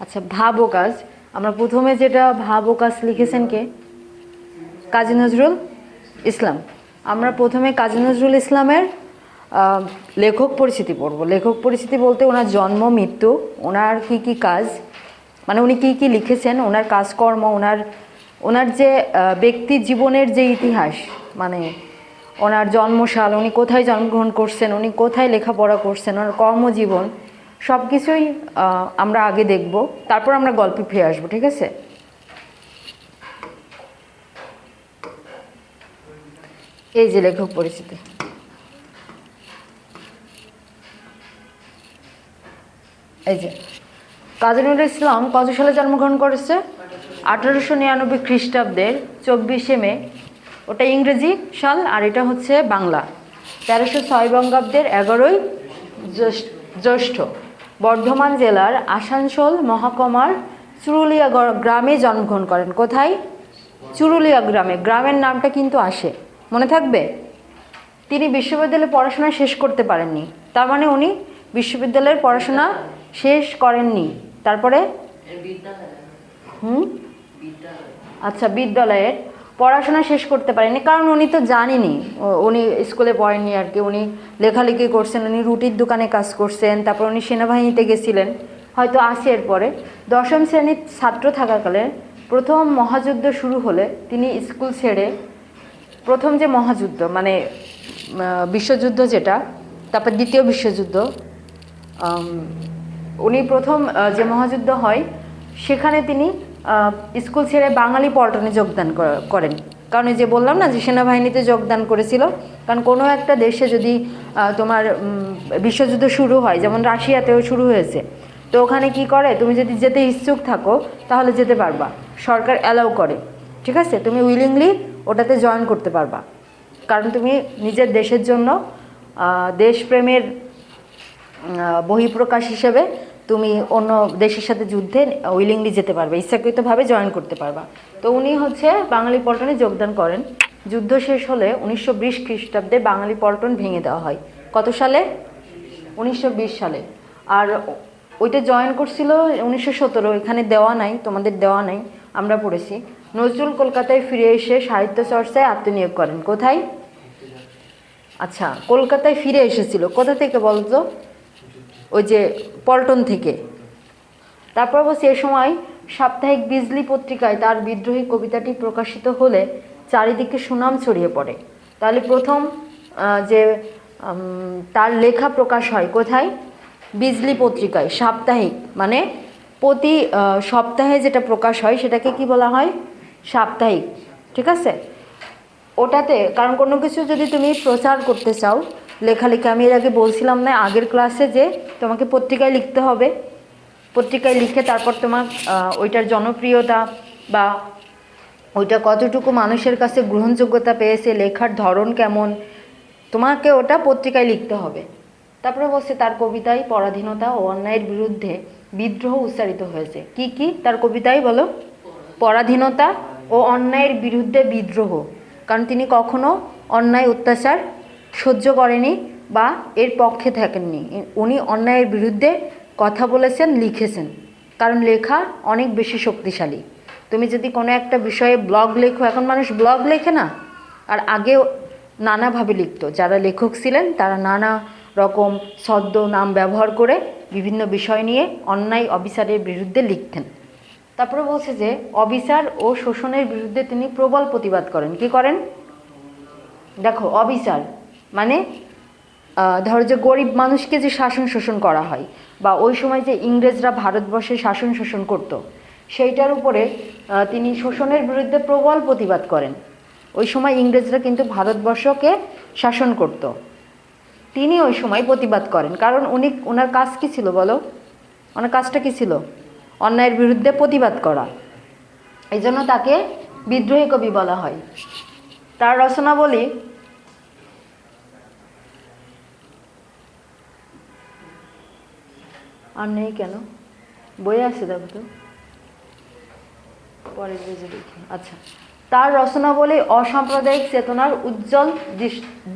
আচ্ছা, ভাব ও কাজ। আমরা প্রথমে যেটা ভাব ও কাজ লিখেছেন কে? কাজী নজরুল ইসলাম। আমরা প্রথমে কাজী নজরুল ইসলামের লেখক পরিচিতি পড়ব। লেখক পরিচিতি বলতে ওনার জন্ম, মৃত্যু, ওনার কি কি কাজ, মানে উনি কি কি লিখেছেন, ওনার কাজকর্ম, ওনার যে ব্যক্তি জীবনের যে ইতিহাস, মানে ওনার জন্মসাল, উনি কোথায় জন্মগ্রহণ করছেন, উনি কোথায় লেখাপড়া করছেন, ওনার কর্মজীবন, সব কিছুই আমরা আগে দেখব, তারপর আমরা গল্পে ফিরে আসবো। ঠিক আছে? এই যে লেখক পরিচিতি। এই যে কাজী নজরুল ইসলাম কত সালে জন্মগ্রহণ করেছে? 1899 খ্রিস্টাব্দের 24শে মে। ওটা ইংরেজি সাল আর এটা হচ্ছে বাংলা। 1306 বঙ্গাব্দের 11ই জ্যৈষ্ঠ বর্ধমান জেলার আসানসোল মহকুমার চুরুলিয়া গ্রামে জন্মগ্রহণ করেন। কোথায়? চুরুলিয়া গ্রামে। গ্রামের নামটা কিন্তু আসে, মনে থাকবে। তিনি বিশ্ববিদ্যালয়ে পড়াশোনা শেষ করতে পারেননি, তার মানে উনি বিশ্ববিদ্যালয়ের পড়াশোনা শেষ করেননি। তারপরে আচ্ছা, বিদ্যালয়ের পড়াশোনা শেষ করতে পারেননি কারণ উনি তো জানেনি, উনি স্কুলে পড়েননি আর কি। উনি লেখালেখি করছেন, উনি রুটির দোকানে কাজ করছেন, তারপর উনি সেনাবাহিনীতে গেছিলেন হয়তো 80-এর পরে। 10ম শ্রেণীর ছাত্র থাকাকালে প্রথম মহাযুদ্ধ শুরু হলে তিনি স্কুল ছেড়ে, প্রথম যে মহাযুদ্ধ মানে বিশ্বযুদ্ধ যেটা, তারপর দ্বিতীয় বিশ্বযুদ্ধ, উনি প্রথম যে মহাযুদ্ধ হয় সেখানে তিনি স্কুল ছেড়ে বাঙালি পল্টনে যোগদান করেন। কারণ এই যে বললাম না যে সেনাবাহিনীতে যোগদান করেছিল, কারণ কোনো একটা দেশে যদি তোমার বিশ্বযুদ্ধ শুরু হয়, যেমন রাশিয়াতেও শুরু হয়েছে, তো ওখানে কি করে, তুমি যদি যেতে ইচ্ছুক থাকো তাহলে যেতে পারবা, সরকার অ্যালাউ করে। ঠিক আছে? তুমি উইলিংলি ওটাতে জয়েন করতে পারবা, কারণ তুমি নিজের দেশের জন্য দেশপ্রেমের বহিঃপ্রকাশ হিসেবে তুমি অন্য দেশের সাথে যুদ্ধে উইলিংলি যেতে পারবে, ইচ্ছাকৃতভাবে জয়েন করতে পারবা। তো উনি হচ্ছে বাঙালি পল্টনে যোগদান করেন। যুদ্ধ শেষ হলে 1920 খ্রিস্টাব্দে বাঙালি পল্টন ভেঙে দেওয়া হয়। কত সালে? 1920 সালে। আর ওইটা জয়েন করছিল 1917। এখানে দেওয়া নাই, তোমাদের দেওয়া নাই, আমরা পড়েছি। নজরুল কলকাতায় ফিরে এসে সাহিত্য চর্চায় আত্মনিয়োগ করেন। কোথায়? আচ্ছা, কলকাতায় ফিরে এসেছিল কোথা থেকে বলতো? ওই যে পল্টন থেকে। তারপর বলছি, এ সময় সাপ্তাহিক বিজলি পত্রিকায় তার বিদ্রোহী কবিতাটি প্রকাশিত হলে চারিদিকে সুনাম ছড়িয়ে পড়ে। তাহলে প্রথম যে তার লেখা প্রকাশ হয় কোথায়? বিজলি পত্রিকায়। সাপ্তাহিক মানে প্রতি সপ্তাহে যেটা প্রকাশ হয় সেটাকে কি বলা হয়? সাপ্তাহিক। ঠিক আছে? ওটাতে, কারণ কোনো কিছু যদি তুমি প্রচার করতে চাও, লেখালেখি, আমি এর আগে বলছিলাম না আগের ক্লাসে যে তোমাকে পত্রিকায় লিখতে হবে, পত্রিকায় লিখে তারপর তোমার ওইটার জনপ্রিয়তা বা ওইটা কতটুকু মানুষের কাছে গ্রহণযোগ্যতা পেয়েছে, লেখার ধরন কেমন, তোমাকে ওটা পত্রিকায় লিখতে হবে। তারপরে বলছে তার কবিতায় পরাধীনতা ও অন্যায়ের বিরুদ্ধে বিদ্রোহ উচ্চারিত হয়েছে। কি কি তার কবিতায় বলো? পরাধীনতা ও অন্যায়ের বিরুদ্ধে বিদ্রোহ, কারণ তিনি কখনো অন্যায় অত্যাচার সহ্য করেনি বা এর পক্ষে থাকেননি। উনি অন্যায়ের বিরুদ্ধে কথা বলেছেন, লিখেছেন, কারণ লেখা অনেক বেশি শক্তিশালী। তুমি যদি কোনো একটা বিষয়ে ব্লগ লেখো, এখন মানুষ ব্লগ লেখে না, আর আগেও নানাভাবে লিখতো। যারা লেখক ছিলেন তারা নানা রকম ছদ্ম নাম ব্যবহার করে বিভিন্ন বিষয় নিয়ে অন্যায় অবিচারের বিরুদ্ধে লিখতেন। তারপরে বলছে যে অবিচার ও শোষণের বিরুদ্ধে তিনি প্রবল প্রতিবাদ করেন। কি করেন? দেখো, অবিচার মানে ধরো যে গরিব মানুষকে যে শাসন শোষণ করা হয়, বা ওই সময় যে ইংরেজরা ভারতবর্ষে শাসন শোষণ করত, সেইটার উপরে তিনি শোষণের বিরুদ্ধে প্রবল প্রতিবাদ করেন। ওই সময় ইংরেজরা কিন্তু ভারতবর্ষকে শাসন করত, তিনি ওই সময় প্রতিবাদ করেন। কারণ ওনার কাজ কী ছিল বলো? ওনার কাজটা কী ছিল? অন্যায়ের বিরুদ্ধে প্রতিবাদ করা। এই জন্য তাকে বিদ্রোহী কবি বলা হয়। তার রচনাবলী আর নেই কেন, বই আছে, দেখো তো পরের পেজে দেখি। আচ্ছা, তার রচনাবলী অসাম্প্রদায়িক চেতনার উজ্জ্বল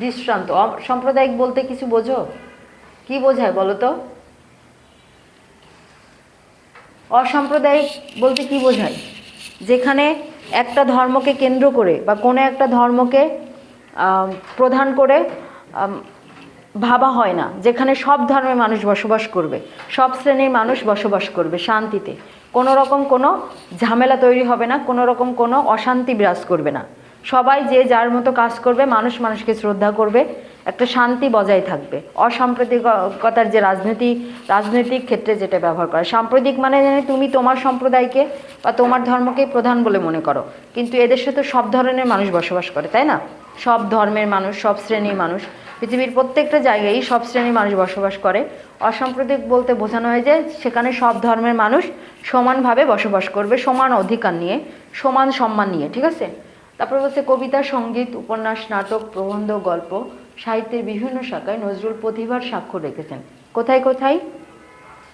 দৃষ্টান্ত। অসাম্প্রদায়িক বলতে কিছু বোঝো? কি বোঝায় বলো তো? অসাম্প্রদায়িক বলতে কি বোঝায়? যেখানে একটা ধর্মকে কেন্দ্র করে বা কোনো একটা ধর্মকে প্রধান করে ভাবা হয় না, যেখানে সব ধর্মের মানুষ বসবাস করবে, সব শ্রেণীর মানুষ বসবাস করবে শান্তিতে, কোনো রকম কোনো ঝামেলা তৈরি হবে না, কোনো রকম কোনো অশান্তি বিরাজ করবে না, সবাই যে যার মতো কাজ করবে, মানুষ মানুষকে শ্রদ্ধা করবে, একটা শান্তি বজায় থাকবে। অসাম্প্রদায়িকতার যে রাজনৈতিক ক্ষেত্রে যেটা ব্যবহার করে, সাম্প্রদায়িক মানে তুমি তোমার সম্প্রদায়কে বা তোমার ধর্মকে প্রধান বলে মনে করো, কিন্তু এদেশে তো সব ধরনের মানুষ বসবাস করে, তাই না? সব ধর্মের মানুষ, সব শ্রেণীর মানুষ, পৃথিবীর প্রত্যেকটা জায়গায় সব শ্রেণীর মানুষ বসবাস করে। অসাম্প্রদায়িক বলতে বোঝানো হয় যে সেখানে সব ধর্মের মানুষ সমানভাবে বসবাস করবে, সমান অধিকার নিয়ে, সমান সম্মান নিয়ে, ঠিক আছে? তারপরে বলছে কবিতা, সঙ্গীত, উপন্যাস, নাটক, প্রবন্ধ, গল্প, সাহিত্যের বিভিন্ন শাখায় নজরুল প্রতিভার স্বাক্ষর রেখেছেন। কোথায় কোথায়?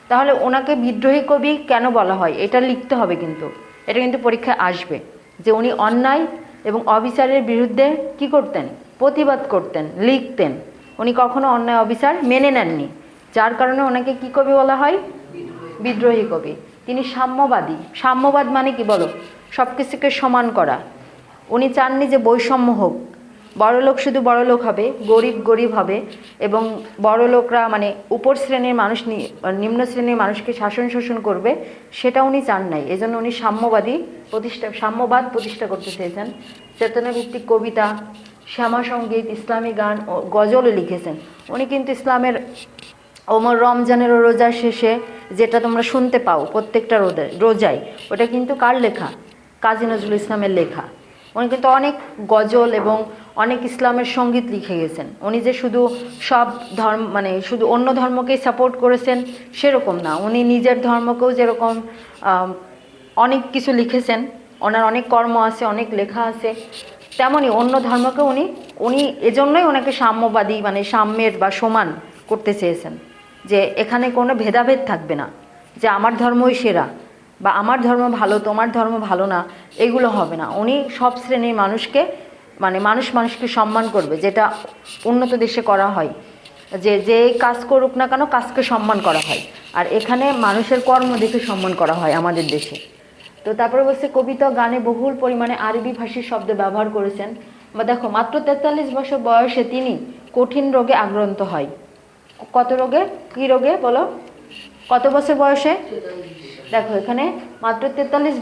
তাহলে ওনাকে বিদ্রোহী কবি কেন বলা হয় এটা লিখতে হবে, কিন্তু এটা কিন্তু পরীক্ষায় আসবে, যে উনি অন্যায় এবং অবিচারের বিরুদ্ধে কি করতেন? প্রতিবাদ করতেন, লিখতেন। উনি কখনো অন্যায় অবিচার মেনে নেননি, যার কারণে ওনাকে কি কবি বলা হয়? বিদ্রোহী কবি। তিনি সাম্যবাদী। সাম্যবাদ মানে কি বলো? সব কিছুকে সমান করা। উনি চাননি যে বৈষম্য হোক, বড়লোক শুধু বড়লোক হবে, গরিব গরিব হবে, এবং বড়লোকরা মানে উপর শ্রেণীর মানুষ নিম্ন শ্রেণীর মানুষকে শাসন শোষণ করবে, সেটা উনি চান নাই। এজন্য উনি সাম্যবাদ প্রতিষ্ঠা করতে চেয়েছেন। চেতনাভিত্তিক কবিতা, শ্যামা সঙ্গীত, ইসলামী গান ও গজলও লিখেছেন উনি। কিন্তু ইসলামের ওমর রমজানের রোজার শেষে যেটা তোমরা শুনতে পাও প্রত্যেকটা রোজায়, ওটা কিন্তু কার লেখা? কাজী নজরুল ইসলামের লেখা। উনি কিন্তু অনেক গজল এবং অনেক ইসলামের সঙ্গীত লিখে গেছেন। উনি যে শুধু সব ধর্ম মানে শুধু অন্য ধর্মকেই সাপোর্ট করেছেন সেরকম না, উনি নিজের ধর্মকেও যেরকম অনেক কিছু লিখেছেন, ওনার অনেক কর্ম আছে, অনেক লেখা আছে, তেমনই অন্য ধর্মকে উনি এজন্যই ওনাকে সাম্যবাদী মানে সাম্যের বা সমান করতে চেয়েছেন, যে এখানে কোনো ভেদাভেদ থাকবে না, যে আমার ধর্মই সেরা বা আমার ধর্ম ভালো তোমার ধর্ম ভালো না, এগুলো হবে না। উনি সব শ্রেণীর মানুষকে মানে মানুষকে সম্মান করবে, যেটা উন্নত দেশে করা হয়, যে কাজ করুক না কেন কাজকে সম্মান করা হয়, আর এখানে মানুষের কর্ম দেখে সম্মান করা হয় আমাদের দেশে। তো তারপরে বলছে কবিতা গানে বহুল পরিমাণে আরবি ভাষীর শব্দ ব্যবহার করেছেন। বা দেখো, মাত্র 43 বছর বয়সে তিনি কঠিন রোগে আক্রান্ত হয়। কত রোগে? কি রোগে বলো? কত বছর বয়সে? দেখো এখানে মাত্র 43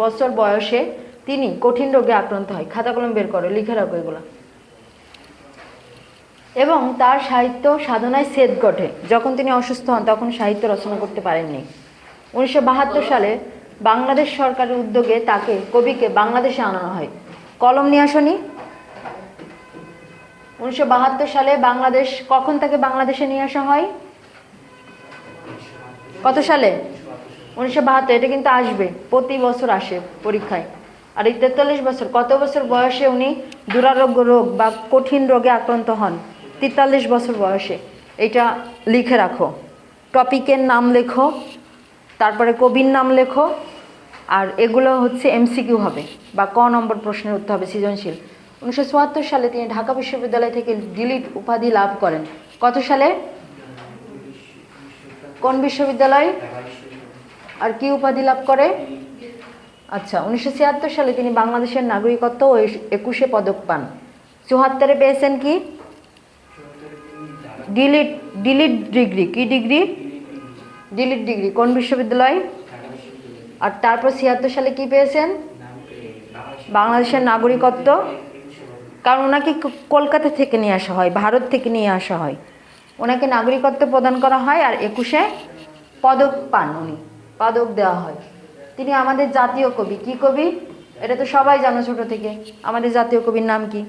বছর বয়সে তিনি কঠিন রোগে আক্রান্ত হয়। খাতা কলম বের করো, লিখে রাখো এগুলো। এবং তার সাহিত্য সাধনায় ছেদ ঘটে। যখন তিনি অসুস্থ হন তখন সাহিত্য রচনা করতে পারেননি। 1972 সালে বাংলাদেশ সরকারের উদ্যোগে কবিকে বাংলাদেশে আনানো হয়। কলম নিয়ে আসনি? 1972 সালে কখন তাকে বাংলাদেশে নিয়ে আসা হয়? কত সালে? 1972। এটা কিন্তু আসবে, প্রতি বছর আসে পরীক্ষায়। আর এই 43 বছর, কত বছর বয়সে উনি দুরারোগ্য রোগ বা কঠিন রোগে আক্রান্ত হন? 43 বছর বয়সে। এটা লিখে রাখো, টপিকের নাম লেখো, তারপরে কবির নাম লেখো, আর এগুলো হচ্ছে এমসিকিউ হবে বা ক নম্বর প্রশ্নের উত্তর হবে, সৃজনশীল। 1974 সালে তিনি ঢাকা বিশ্ববিদ্যালয় থেকে ডিলিট উপাধি লাভ করেন। কত সালে? কোন বিশ্ববিদ্যালয়? আর কি উপাধি লাভ করে? আচ্ছা, 1976 সালে তিনি বাংলাদেশের নাগরিকত্ব ও 21 পদক পান। 74-এ পেয়েছেন কি? Delete degree. কি ডিগ্রি? Delete degree. কোন বিশ্ববিদ্যালয়? আর তারপর 76 সালে কি পেয়েছেন? বাংলাদেশের নাগরিকত্ব। কারণ ওনাকে কলকাতা থেকে নিয়ে আসা হয়, ভারত থেকে নিয়ে আসা হয়, ওনাকে নাগরিকত্ব প্রদান করা হয়, আর 21-এ পদক পান, উনি পদক দেওয়া হয়। তিনি আমাদের জাতীয় কবি। কি কবি? এটা তো সবাই জানো ছোট থেকে। আমাদের জাতীয় কবির নাম কি?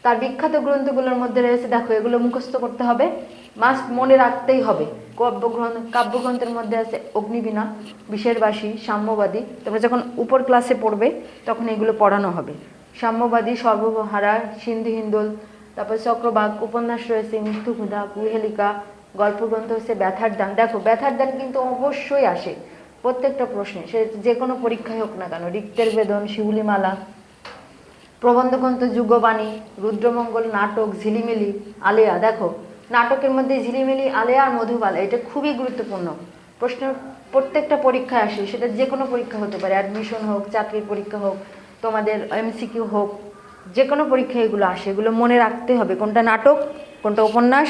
তার বিখ্যাত গ্রন্থগুলোর মধ্যে রয়েছে, দেখো এগুলো মুখস্থ করতে হবে, মাস্ট মনে রাখতেই হবে। কাব্যগ্রন্থের মধ্যে আছে অগ্নিবীণা, বিষেরবাসী, সাম্যবাদী। তোমরা যখন উপর ক্লাসে পড়বে তখন এগুলো পড়ানো হবে। সাম্যবাদী, সর্বহারা, সিন্ধু হিন্দোল, তারপর চক্রবাক, উপন্যাস রয়েছে মৃত্যুক্ষুধা, কুহেলিকা, গল্পগ্রন্থ হচ্ছে ব্যথার দান। দেখো ব্যথার দান কিন্তু অবশ্যই আসে প্রত্যেকটা প্রশ্নে, সে যে কোনো পরীক্ষায় হোক না কেন। রিক্তের বেদন, শিউলিমালা, প্রবন্ধগ্রন্থ যুগবাণী, রুদ্রমঙ্গল, নাটক, ঝিলিমিলি, আলেয়া। দেখো নাটকের মধ্যে ঝিলিমিলি, আলেয়া আর মধুবালা, এটা খুবই গুরুত্বপূর্ণ। প্রশ্ন প্রত্যেকটা পরীক্ষায় আসে, সেটা যে কোনো পরীক্ষা হতে পারে, অ্যাডমিশন হোক, চাকরির পরীক্ষা হোক, তোমাদের এমসিকিউ হোক, যে কোনো পরীক্ষায় এগুলো আসে। এগুলো মনে রাখতে হবে, কোনটা নাটক, কোনটা উপন্যাস,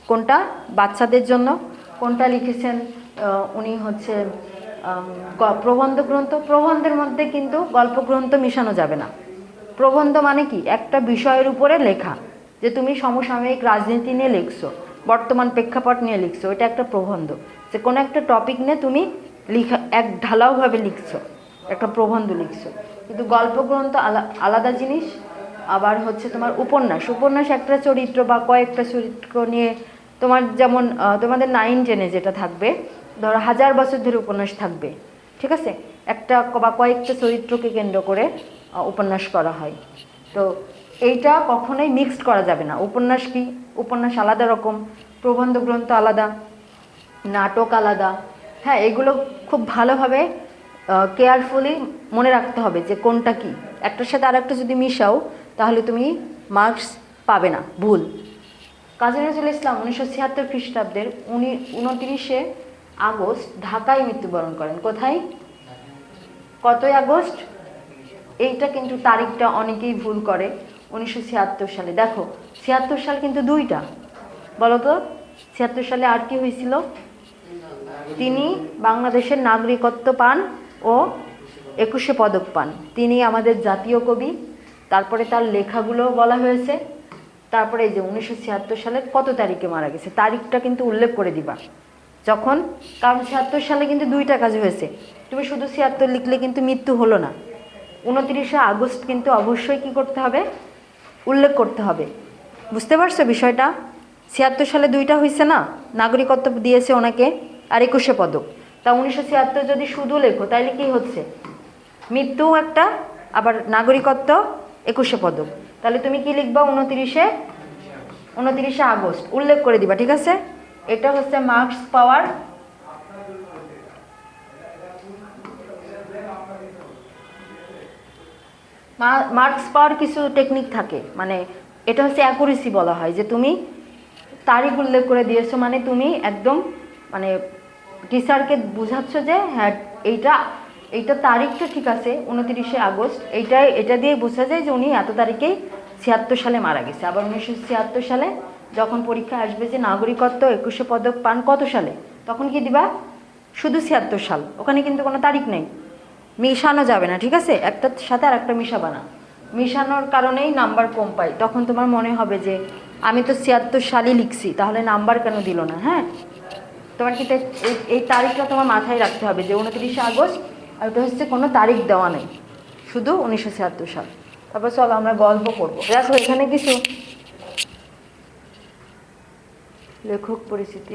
কোনটা বাচ্চাদের জন্য, কোনটা লিখেছেন উনি হচ্ছে প্রবন্ধ গ্রন্থ। প্রবন্ধের মধ্যে কিন্তু গল্প গ্রন্থ মিশানো যাবে না। প্রবন্ধ মানে কি, একটা বিষয়ের উপরে লেখা, যে তুমি সমসাময়িক রাজনীতি নিয়ে লিখছো, বর্তমান প্রেক্ষাপট নিয়ে লিখছো, এটা একটা প্রবন্ধ। যে কোনো একটা টপিক নিয়ে তুমি এক ঢালাওভাবে লিখছো, একটা প্রবন্ধ লিখছো। কিন্তু গল্পগ্রন্থ আলাদা জিনিস। আবার হচ্ছে তোমার উপন্যাস, উপন্যাস একটা চরিত্র বা কয়েকটা চরিত্র নিয়ে, তোমার যেমন তোমাদের 9-10-এ যেটা থাকবে, ধরো 1000 বছর ধরে উপন্যাস থাকবে, ঠিক আছে, একটা বা কয়েকটা চরিত্রকে কেন্দ্র করে উপন্যাস করা হয়। তো এইটা কখনোই মিক্সড করা যাবে না। উপন্যাস কি, উপন্যাস আলাদা রকম, প্রবন্ধ গ্রন্থ আলাদা, নাটক আলাদা। হ্যাঁ, এগুলো খুব ভালোভাবে কেয়ারফুলি মনে রাখতে হবে যে কোনটা কি। একটার সাথে আরেকটা যদি মিশাও তাহলে তুমি মার্কস পাবে না, ভুল। কাজী নজরুল ইসলাম 1976 খ্রিস্টাব্দের 29শে আগস্ট ঢাকায় মৃত্যুবরণ করেন। কোথায়, কতই আগস্ট? এইটা কিন্তু তারিখটা অনেকেই ভুল করে। 1976 সালে। দেখো 76 সাল কিন্তু দুইটা, বলো তো 76 সালে আর কি হয়েছিল? তিনি বাংলাদেশের নাগরিকত্ব পান ও 21শে পদক পান। তিনি আমাদের জাতীয় কবি। তারপরে তার লেখাগুলো বলা হয়েছে। তারপরে এই যে 1976 সালের কত তারিখে মারা গেছে, তারিখটা কিন্তু উল্লেখ করে দিবা যখন, কারণ 76 সালে কিন্তু দুইটা কাজ হয়েছে। তুমি শুধু 76 লিখলে কিন্তু মৃত্যু হলো না। 29শে আগস্ট কিন্তু অবশ্যই কি করতে হবে, উল্লেখ করতে হবে। বুঝতে পারছো বিষয়টা? 76 সালে দুইটা হয়েছে না, নাগরিকত্ব দিয়েছে ওনাকে আর 21শে পদক। তা 1976 যদি শুধু লেখো তাইলে কি হচ্ছে, মৃত্যু একটা, আবার নাগরিকত্ব 21শে পদক। তাহলে তুমি কি লিখবা, 29শে আগস্ট উল্লেখ করে দিবা, ঠিক আছে? এটা হচ্ছে মার্কস পাওয়ার। মার্কস পাওয়ার কিছু টেকনিক থাকে, মানে এটা হচ্ছে অ্যাকুরেসি বলা হয়, যে তুমি তারিখ উল্লেখ করে দিয়েছো, মানে তুমি একদম মানে টিচারকে বুঝাচ্ছ যে হ্যাঁ এইটা এইটা তারিখটা ঠিক আছে 29শে আগস্ট, এটা দিয়ে বোঝা যায় যে উনি এত তারিখেই 76 সালে মারা গেছে। আবার 1976 সালে যখন পরীক্ষা আসবে যে নাগরিকত্ব 21শে পদক পান কত সালে, তখন কি দিবা, শুধু 76 সাল, ওখানে কিন্তু কোনো তারিখ নেই, মিশানো যাবে না, ঠিক আছে? একটার সাথে আর একটা মিশাবা না, মিশানোর কারণেই নাম্বার কম পাই। তখন তোমার মনে হবে যে আমি তো 76 সালই লিখছি, তাহলে নাম্বার কেন দিল না? হ্যাঁ, তোমার কি এই তারিখটা তোমার মাথায় রাখতে হবে যে 29শে আগস্ট, আর ওটা হচ্ছে কোনো তারিখ দেওয়া নেই, শুধু 1976 সাল। তারপর চলো আমরা গল্প পড়বো। দেখো এখানে কিছু লেখক পরিচিতি,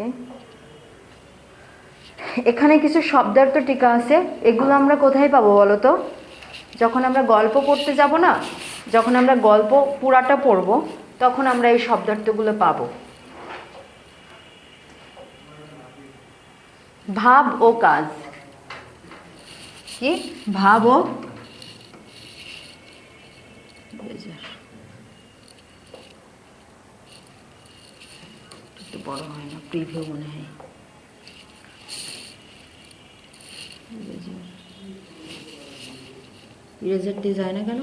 এখানে কিছু শব্দার্থ টিকা আছে। এগুলো আমরা কোথায় পাবো বলো তো? যখন আমরা গল্প পড়তে যাব না, যখন আমরা গল্প পুরাটা পড়ব, তখন আমরা এই শব্দার্থগুলো পাবো। ভাব ও কাজ, কি ভাব ও একটু বড় হয় না, প্রিভিউ মনে হয়। ইরেজার দিয়ে যায় না কেন?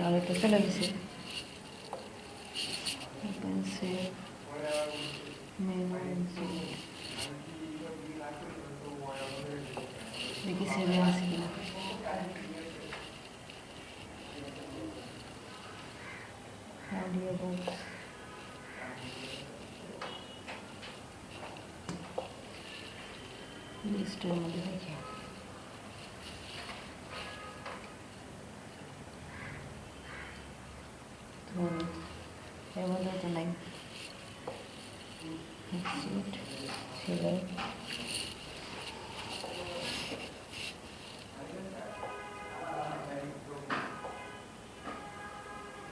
আরেকটা চলে গেছে। দেখি সেভে আছে কিনা। অডিও বুক, লিস্টের মধ্যে দেখি। এর মধ্যে তো নাই।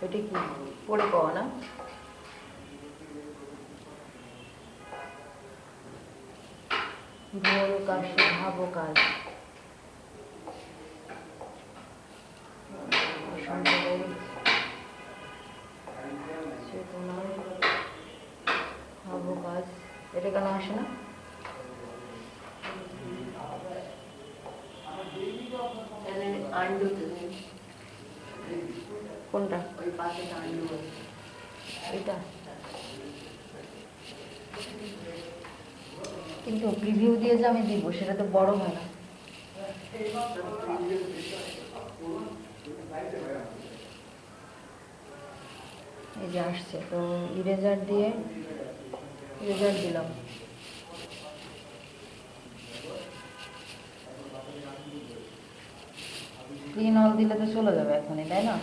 এটা কি পড়ে পাওয়া না? ভাবো কাজ, ভাবো কাজ, তোমার ভাবো কাজ, এটা কেন আসে না? কোনটা? এটা কিন্তু প্রিভিউ দিয়ে যে আমি দিব সেটা তো বড় হয় না। এই যে আসছে, তো ইরেজার দিয়ে ইরেজার দিলাম। ক্লিন অল দিলে তো চলে যাবে এখনই, তাই না?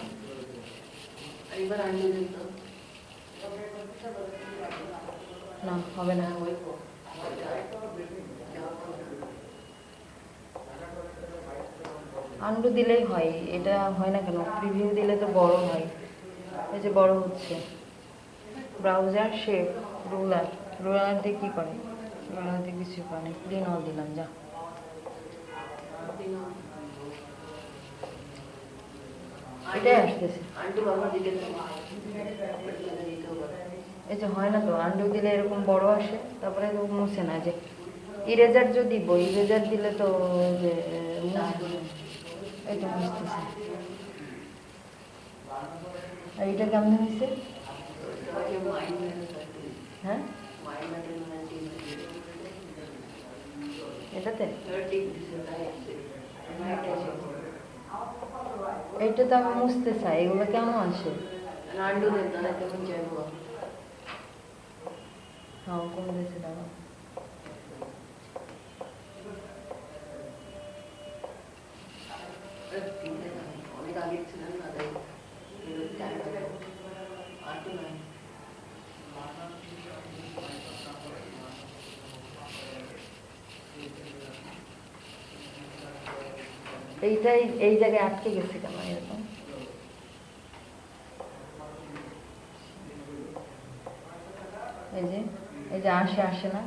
না, হবে না। আন্ডু দিলেই হয়, এটা হয় না কেন? প্রিভিউ দিলে তো বড় হয়। এই যে বড় হচ্ছে। ব্রাউজার শেপ রুলার, রুলার দিয়ে কি করে? রুলার দিয়ে কিছু করে না। ক্লিন অল দিলাম, যা। এটাই আসতেছে। এই যে হয় না তো, আন্ডু দিলে এরকম বড় আসে, তারপরে তো মুছে না। যে ইরেজার যদি দিব, ইরেজার দিলে তো যে এই তো মুছতেছে। আর এটা কেমন হয়েছে? হ্যাঁ, এটাতে এইটা তো আমি মুছতে চাই, এগুলো কেমন আসে? হ্যাঁ, কমে দিয়েছে, দাঁড়াও। এইটাই এই জায়গায় আটকে গেছে কেন এরকম? এই যে এই যে আসে আসে না।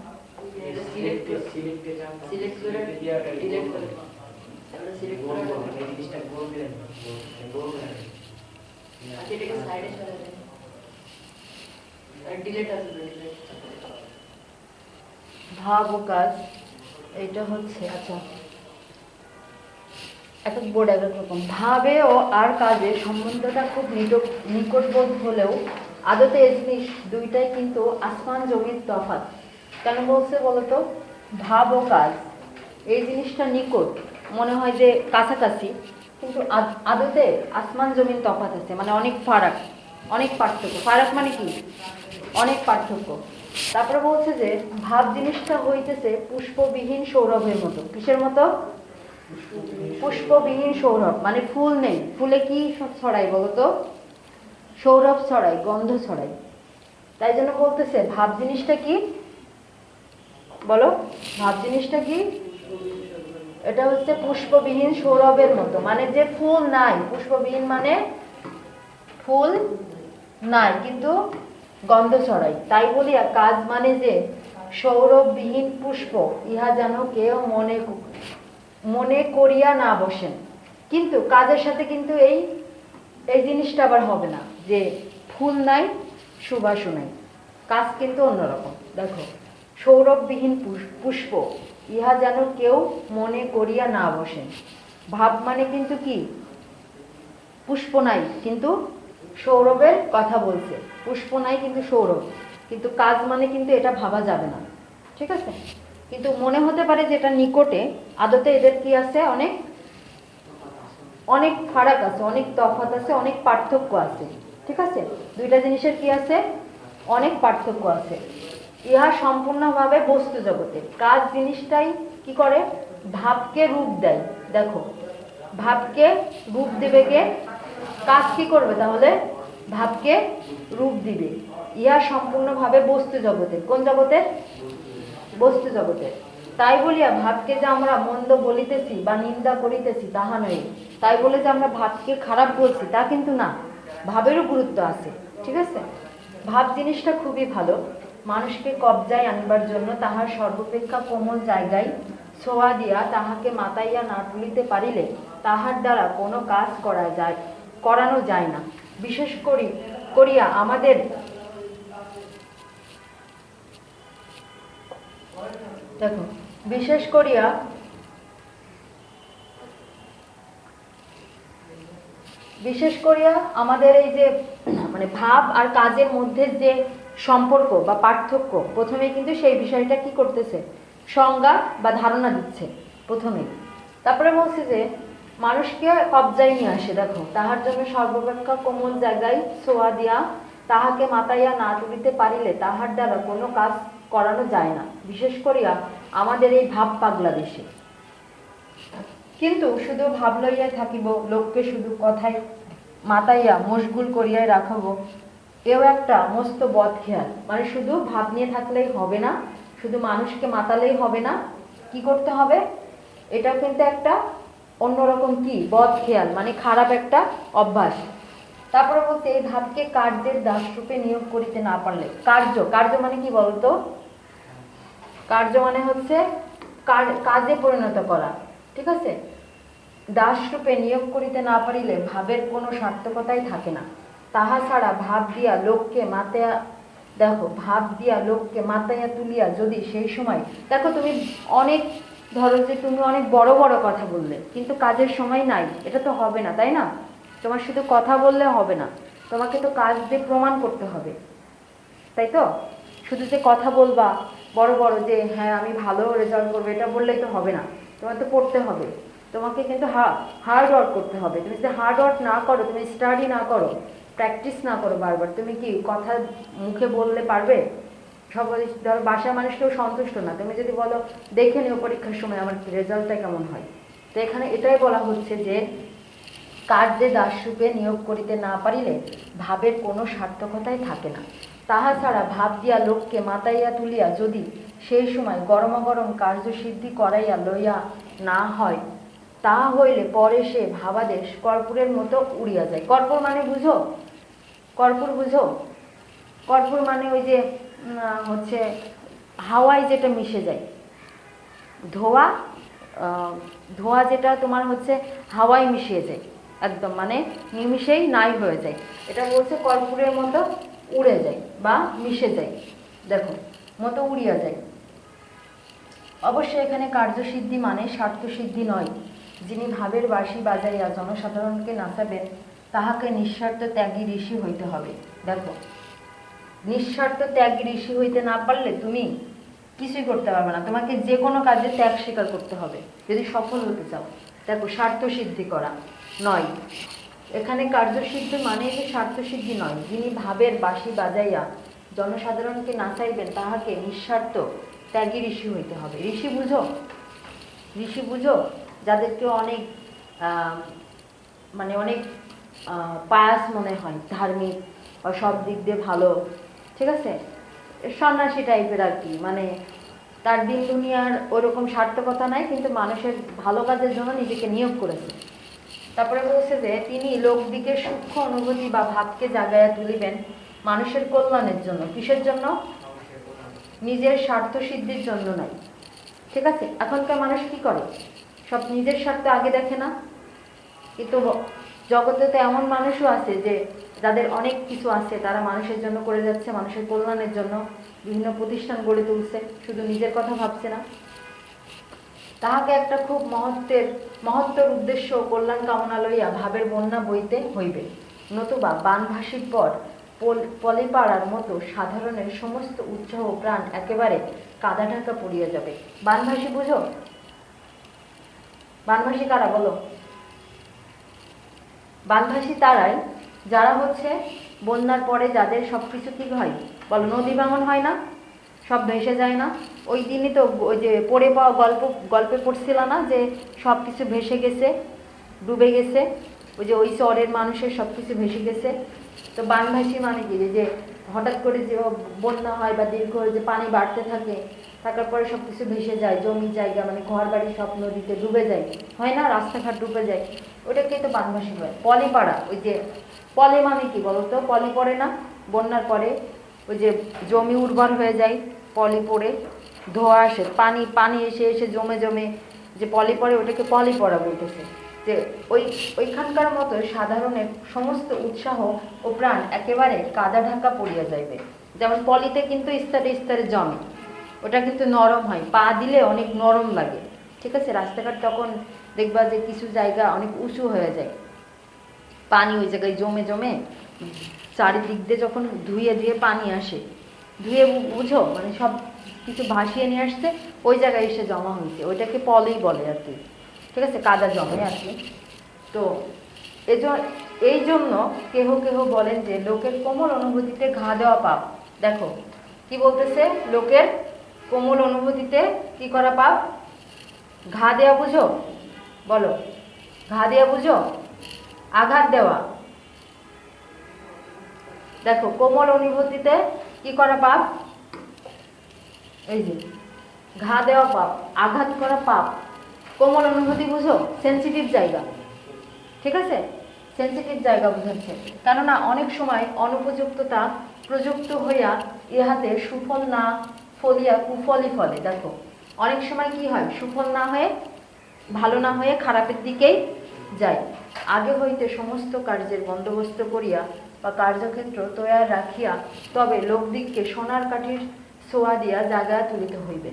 ভাব ও কাজ, এইটা হচ্ছে আচ্ছা, এক এক বোর্ড এক এক রকম। ভাবে ও আর কাজের সম্বন্ধটা খুব নিকটবোধ হলেও আদতে এই জিনিস দুইটাই কিন্তু আসমান জমির তফাৎ। কেন বলছে বলতো? ভাব ও কাজ এই জিনিসটা নিকট, মনে হয় যে কাছাকাছি, কিন্তু আদতে আসমান জমির তফাৎ আছে, মানে অনেক ফারাক, অনেক পার্থক্য। ফারাক মানে কি? অনেক পার্থক্য। তারপরে বলছে যে ভাব জিনিসটা হইতেছে পুষ্পবিহীন সৌরভের মতো। কিসের মতো? পুষ্পবিহীন সৌরভ, মানে ফুল নেই। ফুলে কি ছড়াই বলতো? সৌরভ ছড়াই, গন্ধ ছড়াই। তাই জন্য বলতেছে ভাব জিনিসটা কি? বলো, ভাব জিনিসটা কি? এটা হচ্ছে পুষ্পবিহীন সৌরভের মতো, মানে যে ফুল নাই। পুষ্পবিহীন মানে ফুল নাই কিন্তু গন্ধ ছড়াই। তাই বলি কাজ মানে যে সৌরভবিহীন পুষ্প, ইহা যেন কেউ মনে করিয়া না বসেন। কিন্তু কাজের সাথে কিন্তু এই এই জিনিসটা আবার হবে না যে ফুল নাই, সুবাসও নাই। কাজ কিন্তু অন্যরকম। দেখো, সৌরভবিহীন পুষ্প, ইহা যেন কেউ মনে করিয়া না বসেন। ভাব মানে কিন্তু কি? পুষ্প নাই কিন্তু সৌরভের কথা বলছে। পুষ্প নাই কিন্তু সৌরভ, কিন্তু কাজ মানে কিন্তু এটা ভাবা যাবে না, ঠিক আছে? কিন্তু মনে হতে পারে যে এটা নিকটে, আদতে এদের কি আছে? অনেক অনেক ফারাক আছে, অনেক তফাৎ আছে, অনেক পার্থক্য আছে, ঠিক আছে? দুইটা জিনিসের কি আছে? অনেক পার্থক্য আছে। ইহা সম্পূর্ণভাবে বস্তু জগতে। কাজ জিনিসটাই কি করে? ভাবকে রূপ দেয়। দেখো, ভাবকে রূপ দেবে কে? কাজ কি করবে তাহলে? ভাবকে রূপ দিবে। ইহা সম্পূর্ণভাবে বস্তু জগতে। কোন জগতে? বস্তু জগতে। তাই বলিয়া ভাবকে যে আমরা মন্দ বলিতেছি বা নিন্দা করিতেছি তাহা নয়। তাই বলে যে আমরা ভাবকে খারাপ বলছি তা কিন্তু না। ভাবেরও গুরুত্ব আছে, ঠিক আছে? ভাব জিনিসটা খুবই ভালো। মানুষকে কবজায় আনিবার জন্য তাহার সর্বাপেক্ষা কোমল জায়গায় ছোঁয়া দিয়া তাহাকে মাতাইয়া না তুলিতে পারিলে তাহার দ্বারা কোনো কাজ করানো যায় না। বিশেষ করিয়া আমাদের দেখো, বিশেষ করিয়া আমাদের এই যে মানে ভাব আর কাজের মধ্যে যে সম্পর্ক বা পার্থক্য, প্রথমেই কিন্তু সেই বিষয়টা কি করতেছে, সংজ্ঞা বা ধারণা দিচ্ছে প্রথমেই। তারপরে বলছে যে মানুষকে কবজায় নিয়ে আসে, দেখো, তাহার জন্য সর্বাপেক্ষা কোমল জায়গায় ছোঁয়া দিয়া তাহাকে মাতাইয়া না তুলিতে পারিলে তাহার দ্বারা কোনো কাজ করানো যায় না, বিশেষ করিয়া আমাদের এই ভাব পাগলা দেশে। কিন্তু শুধু ভাব লইয়া থাকিব, লোককে শুধু কথায় মাতাইয়া মশগুল করিয়াই রাখব, এও একটা মস্ত বদ খেয়াল। মানে শুধু ভাব নিয়ে থাকলেই হবে না, শুধু মানুষকে মাতালেই হবে না, কি করতে হবে, এটা কিন্তু একটা অন্যরকম কি বদ খেয়াল, মানে খারাপ একটা অভ্যাস। তারপরে বলতে এই ভাবকে কার্যের দাসরূপে নিয়োগ করিতে না পারলে, কার্য মানে কি বলতো, কার্য মানে হচ্ছে কাজে পরিণত করা, ঠিক আছে। দাসরূপে নিয়োগ করিতে না পারিলে ভাবের কোনো সার্থকতাই থাকে না। তাহা ছাড়া ভাব দিয়া লোককে মাতাইয়া, দেখো, ভাব দিয়া লোককে মাতাইয়া তুলিয়া যদি সেই সময়, দেখো তুমি অনেক, ধরো যে তুমি অনেক বড় বড় কথা বললে কিন্তু কাজের সময় নাই, এটা তো হবে না, তাই না? তোমার শুধু কথা বললে হবে না, তোমাকে তো কাজ দিয়ে প্রমাণ করতে হবে, তাই তো? শুধু যে কথা বলবা বড় বড় যে হ্যাঁ আমি ভালো রেজাল্ট করবো, এটা বললেই তো হবে না, তোমার তো পড়তে হবে, তোমাকে কিন্তু হার্ড ওয়ার্ক করতে হবে। তুমি যদি হার্ড ওয়ার্ক না করো, তুমি স্টাডি না করো, প্র্যাকটিস না করো বারবার, তুমি কি কথা মুখে বললে পারবে? সবাই ধরো বাসার মানুষ কেউ সন্তুষ্ট না, তুমি যদি বলো দেখে নিও পরীক্ষার সময় আমার রেজাল্টটা কেমন হয়। তো এখানে এটাই বলা হচ্ছে যে কার্যে দাসরূপে নিয়োগ করিতে না পারিলে ভাবের কোনো সার্থকতাই থাকে না। তাহা ছাড়া ভাব দিয়া লোককে মাতাইয়া তুলিয়া যদি সেই সময় গরমাগরম কার্যসিদ্ধি করাইয়া লইয়া না হয়, তা হইলে পরে সে ভাবাদেশ কর্পূরের মতো উড়িয়া যায়। কর্পূর মানে বুঝো, কর্পূর বুঝো, কর্পূর মানে ওই যে হচ্ছে হাওয়ায় যেটা মিশে যায়, ধোঁয়া, ধোঁয়া যেটা তোমার হচ্ছে হাওয়ায় মিশিয়ে যায়, একদম মানে নিমিষেই নাই হয়ে যায়, এটা বলছে কর্পূরের মতো উড়ে যায় বা মিশে যায়, দেখো, মতো উড়িয়া যায়। অবশ্যই এখানে কার্যসিদ্ধি মানে স্বার্থসিদ্ধি নয়। যিনি ভাবের বাঁশি বাজাইয়া জনসাধারণকে নাচাবেন তাহাকে নিঃস্বার্থ ত্যাগী ঋষি হইতে হবে। দেখো, নিঃস্বার্থ ত্যাগী ঋষি হইতে না পারলে তুমি কিছুই করতে পারবে না, তোমাকে যে কোনো কাজে ত্যাগ স্বীকার করতে হবে যদি সফল হতে চাও। দেখো, স্বার্থসিদ্ধি করা নয়, এখানে কার্যসিদ্ধি মানে যে স্বার্থসিদ্ধি নয়। যিনি ভাবের বাঁশি বাজাইয়া জনসাধারণকে নাচাইবেন তাহাকে নিঃস্বার্থ ত্যাগী ঋষি হইতে হবে। ঋষি বুঝো, ঋষি বুঝো, যাদেরকে অনেক মানে অনেক পায়াস মনে হয়, ধার্মিক বা সব দিক দিয়ে ভালো, ঠিক আছে, সন্ন্যাসী টাইপের আর কি, মানে তার দিন দুনিয়ার ওরকম সার্থকতা নাই কিন্তু মানুষের ভালো কাজের জন্য নিজেকে নিয়োগ করেছে। তারপরে বলছে যে তিনি লোকদিকের সূক্ষ্ম অনুভূতি বা ভাবকে জাগাইয়া তুলিবেন মানুষের কল্যাণের জন্য, কিসের জন্য? নিজের স্বার্থ সিদ্ধির জন্য নয়, ঠিক আছে। এখনকার মানুষ কি করে, সব নিজের স্বার্থ আগে দেখে না, কিন্তু জগতে তো এমন মানুষও আছে যে যাদের অনেক কিছু আছে, তারা মানুষের জন্য করে যাচ্ছে, মানুষের কল্যাণের জন্য বিভিন্ন প্রতিষ্ঠান গড়ে তুলছে, শুধু নিজের কথা ভাবছে না। তাহাকে একটা খুব মহত্তর উদ্দেশ্য ও কল্যাণ কামনা লইয়া ভাবের বন্যা বইতে হইবে, নতুবা বানভাসির পর পলিপাড়ার মতো সাধারণের সমস্ত উৎসাহ প্রাণ একেবারে কাদা ঢাকা পড়িয়া যাবে। বানভাসী বুঝো? বানভাসী কারা বলো? বানভাসী তারাই যারা হচ্ছে বন্যার পরে যাদের সব কিছু কী হয় বলো, নদী ভাঙন হয় না, সব ভেসে যায় না। ওই দিনই তো ওই যে পড়ে পাওয়া গল্পে পড়ছিল না যে সব কিছু ভেসে গেছে, ডুবে গেছে, ওই যে ওই চরের মানুষের সব কিছু ভেসে গেছে। তো বানভাসী মানে কি, যে হঠাৎ করে যে বন্যা হয় বা দীর্ঘ যে পানি বাড়তে থাকার পরে সব কিছু ভেসে যায়, জমি জায়গা মানে ঘর বাড়ি সব নদীতে ডুবে যায়, হয় না, রাস্তাঘাট ডুবে যায়, ওটাকেই তো বানভাসী হয়। পলিপাড়া, ওই যে পলে মানে কি বলতো, পলি পড়ে না বন্যার পরে, ওই যে জমি উর্বর হয়ে যায়, পলি পড়ে ধোয়া আসে, পানি এসে জমে যে পলি পড়ে ওটাকে পলি পড়া বলতেছে। যে ওইখানকার মতো সাধারণের সমস্ত উৎসাহ ও প্রাণ একেবারে কাদা ঢাকা পড়িয়া যাইবে। যেমন পলিতে কিন্তু স্তরে স্তরে জমে, ওটা কিন্তু নরম হয়, পা দিলে অনেক নরম লাগে, ঠিক আছে। রাস্তাঘাট তখন দেখবা যে কিছু জায়গা অনেক উঁচু হয়ে যায়, পানি ওই জায়গায় জমে জমে চারিদিক দিয়ে যখন ধুয়ে ধুয়ে পানি আসে, ধুয়ে বুঝো মানে সব কিছু ভাসিয়ে নিয়ে আসছে, ওই জায়গায় এসে জমা হয়েছে, ওইটাকে পলেই বলে আর কি, ঠিক আছে, কাদা জমে আর কি। তো এই জন্য কেহ কেহ বলেন যে লোকের কোমল অনুভূতিতে ঘা দেওয়া পাপ। দেখো কি বলতেছে, লোকের কোমল অনুভূতিতে কি করা পাপ? ঘা দেওয়া, বুঝো, বলো, ঘা দেওয়া বুঝো, আঘাত দেওয়া। দেখো কোমল অনুভূতিতে কি করা পাপ? এই যে ঘা দেওয়া পাপ, আঘাত করা পাপ। কোমল অনুভূতি বুঝো, সেন্সিটিভ জায়গা, ঠিক আছে, সেন্সিটিভ জায়গা বুঝাচ্ছে। কেননা অনেক সময় অনুপযুক্ততা প্রযুক্ত হইয়া ইহাতে সুফল না ফলিয়া কুফলই ফলে। দেখো অনেক সময় কি হয়, সুফল না হয়ে, ভালো না হয়ে খারাপের দিকেই যায়। আগে হইতে সমস্ত কার্যের বন্দোবস্ত করিয়া বা কার্যক্ষেত্র তৈয়ার রাখিয়া তবে লোকদিগকে সোনার কাঠির ছোঁয়া দিয়া জায়গা তুলিতে হইবে।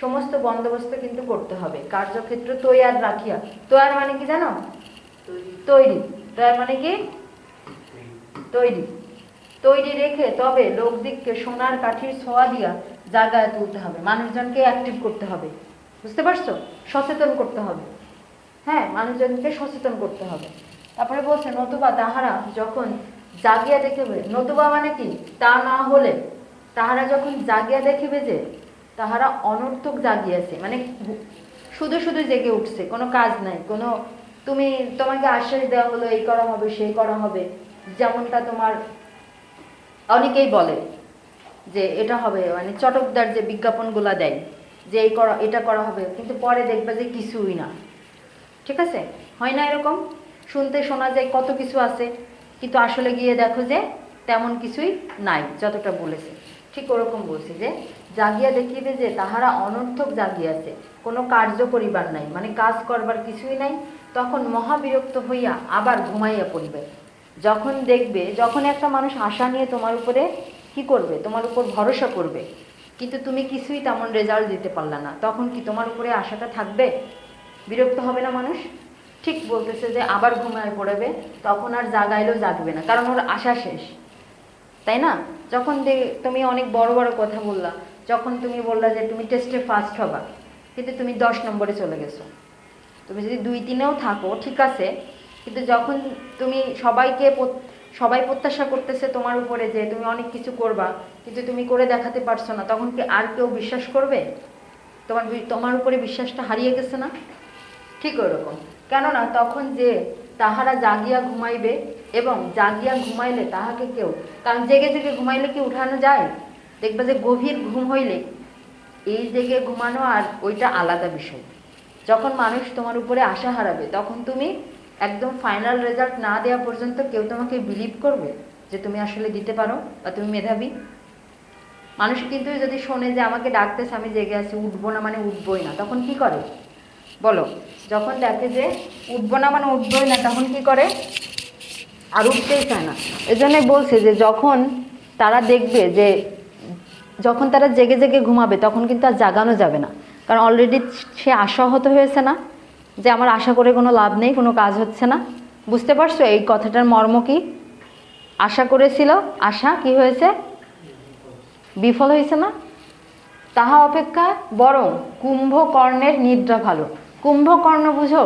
সমস্ত বন্দোবস্ত কিন্তু করতে হবে, কার্যক্ষেত্র তৈয়ার রাখিয়া। তৈয়ার মানে কি জানো? তৈরি। তৈয়ার মানে কি? তৈরি। তৈরি রেখে তবে লোকদিগকে সোনার কাঠির ছোঁয়া দিয়া জায়গায় তুলতে হবে, মানুষজনকে অ্যাক্টিভ করতে হবে, বুঝতে পারছো? সচেতন করতে হবে, হ্যাঁ, মানুষজনকে সচেতন করতে হবে। তারপরে বলছে নতুবা তাহারা যখন জাগিয়া দেখিবে, নতুবা মানে কি, তা না হলে তাহারা যখন জাগিয়া দেখিবে যে তাহারা অনর্থক জাগিয়াছে, মানে শুধু শুধু জেগে উঠছে, কোনো কাজ নাই, কোনো তোমাকে আশ্বাস দেওয়া হলো এই করা হবে সেই করা হবে, যেমনটা তোমার অনেকেই বলে যে এটা হবে, মানে চটকদার যে বিজ্ঞাপনগুলো দেয় যে এই করা, এটা করা হবে, কিন্তু পরে দেখবে যে কিছুই না, ঠিক আছে, হয় না এরকম? শুনতে শোনা যায় কত কিছু আছে, কিন্তু আসলে গিয়ে দেখো যে তেমন কিছুই নাই যতটা বলেছে। ঠিক ওরকম বলছি যে জাগিয়া দেখিবে যে তাহারা অনর্থক জাগিয়াছে, কোনো কার্য করিবার নাই, মানে কাজ করবার কিছুই নাই, তখন মহাবিরক্ত হইয়া আবার ঘুমাইয়া পড়িবে। যখন দেখবে, যখন একটা মানুষ আশা নিয়ে তোমার উপরে কি করবে, তোমার উপর ভরসা করবে, কিন্তু তুমি কিছুই তেমন রেজাল্ট দিতে পারলে না, তখন কি তোমার উপরে আশাটা থাকবে? বিরক্ত হবে না মানুষ? ঠিক বলতেছে যে আবার ঘুমায় পড়বে, তখন আর জাগাইলেও জাগবে না, কারণ ওর আশা শেষ, তাই না? যখন তুমি অনেক বড় বড় কথা বললা, যখন তুমি বললা যে তুমি টেস্টে ফার্স্ট হবা, কিন্তু তুমি 10 নম্বরে চলে গেছো, তুমি যদি 2-3-এও থাকো ঠিক আছে, কিন্তু যখন তুমি সবাই প্রত্যাশা করতেছে তোমার উপরে যে তুমি অনেক কিছু করবা, কিন্তু তুমি করে দেখাতে পারছো না, তখন কি আর কেউ বিশ্বাস করবে? তোমার উপরে বিশ্বাসটা হারিয়ে গেছে না? ঠিক ওরকম। কেননা তখন যে তাহারা জাগিয়া ঘুমাইবে, এবং জাগিয়া ঘুমাইলে তাহাকে কেউ, কারণ জেগে জেগে ঘুমাইলে কি উঠানো যায়? দেখবে যে গভীর ঘুম হইলে, এই জেগে ঘুমানো আর ওইটা আলাদা বিষয়। যখন মানুষ তোমার উপরে আশা হারাবে, তখন তুমি একদম ফাইনাল রেজাল্ট না দেওয়া পর্যন্ত কেউ তোমাকে বিলিভ করবে যে তুমি আসলে দিতে পারো বা তুমি মেধাবী? মানুষ কিন্তু যদি শোনে যে আমাকে ডাকতেছে, আমি জেগে আছি, উঠবো না মানে উঠবোই না, তখন কি করে বলো? যখন দেখে যে উঠবো না মানে উঠবোই না, তখন কি করে? আর উঠতেই চায় না। এজন্যই বলছে যে যখন তারা দেখবে যে যখন তারা জেগে জেগে ঘুমাবে, তখন কিন্তু আর জাগানো যাবে না, কারণ অলরেডি সে আশাহত হয়েছে না, যে আমার আশা করে কোনো লাভ নেই, কোনো কাজ হচ্ছে না। বুঝতে পারছো এই কথাটার মর্ম কি? আশা করেছিল, আশা কি হয়েছে? বিফল হয়েছে না? তাহা অপেক্ষা বরং কুম্ভকর্ণের নিদ্রা ভালো। কুম্ভকর্ণ বুঝো?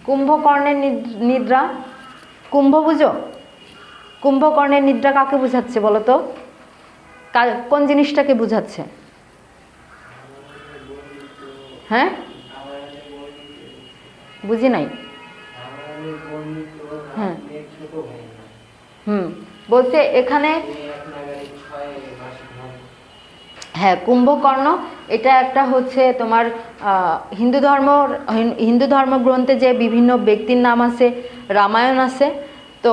কুম্ভকর্ণের নিদ্রা, কুম্ভ বুঝো? কুম্ভকর্ণের নিদ্রা কাকে বুঝাচ্ছে বলো তো? কোন জিনিসটাকে বুঝাচ্ছে? হ্যাঁ, বুঝি নাই। হ্যাঁ, বলছে এখানে, হ্যাঁ, কুম্ভকর্ণ এটা একটা হচ্ছে তোমার হিন্দু ধর্মগ্রন্থে যে বিভিন্ন ব্যক্তির নাম আছে, রামায়ণ আছে, তো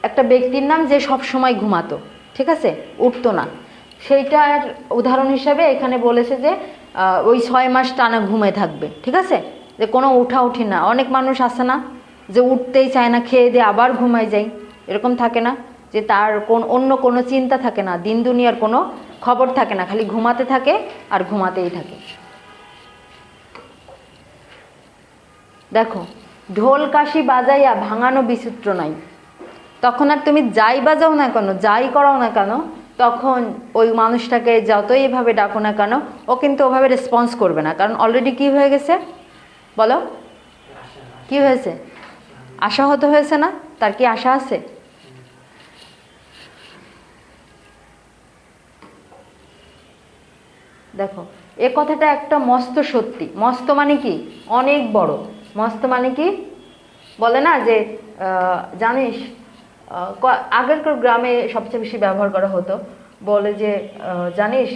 একটা ব্যক্তির নাম যে সব সময় ঘুমাতো, ঠিক আছে, উঠতো না, সেইটার উদাহরণ হিসাবে এখানে বলেছে যে ওই 6 মাস টানা ঘুমে থাকবে, ঠিক আছে, যে কোনো উঠাউঠি না। অনেক মানুষ আছে না যে উঠতেই চায় না, খেয়ে দিয়ে আবার ঘুমায় যায়, এরকম থাকে না, যে তার অন্য কোনো চিন্তা থাকে না, দিন দুনিয়ার কোনো খবর থাকে না, খালি ঘুমাতে থাকে আর ঘুমাতেই থাকে। দেখো, ঢোল কাশি বাজাইয়া ভাঙানো বিচিত্র নাই। তখন আর তুমি যাই বাজাও না কেন, যাই করাও না কেন, তখন ওই মানুষটাকে যতই এভাবে ডাকো না কেন, ও কিন্তু ওভাবে রেসপন্স করবে না, কারণ অলরেডি কি হয়ে গেছে বলো, কি হয়েছে? আশাহত হয়েছে না? তার কি আশা আছে? দেখো, এ কথাটা একটা মস্ত সত্যি। মস্ত মানে কি? অনেক বড়। মস্ত মানে কি? বলে না যে জানিস, আগেরকার গ্রামে সবচেয়ে বেশি ব্যবহার করা হতো, বলে যে জানিস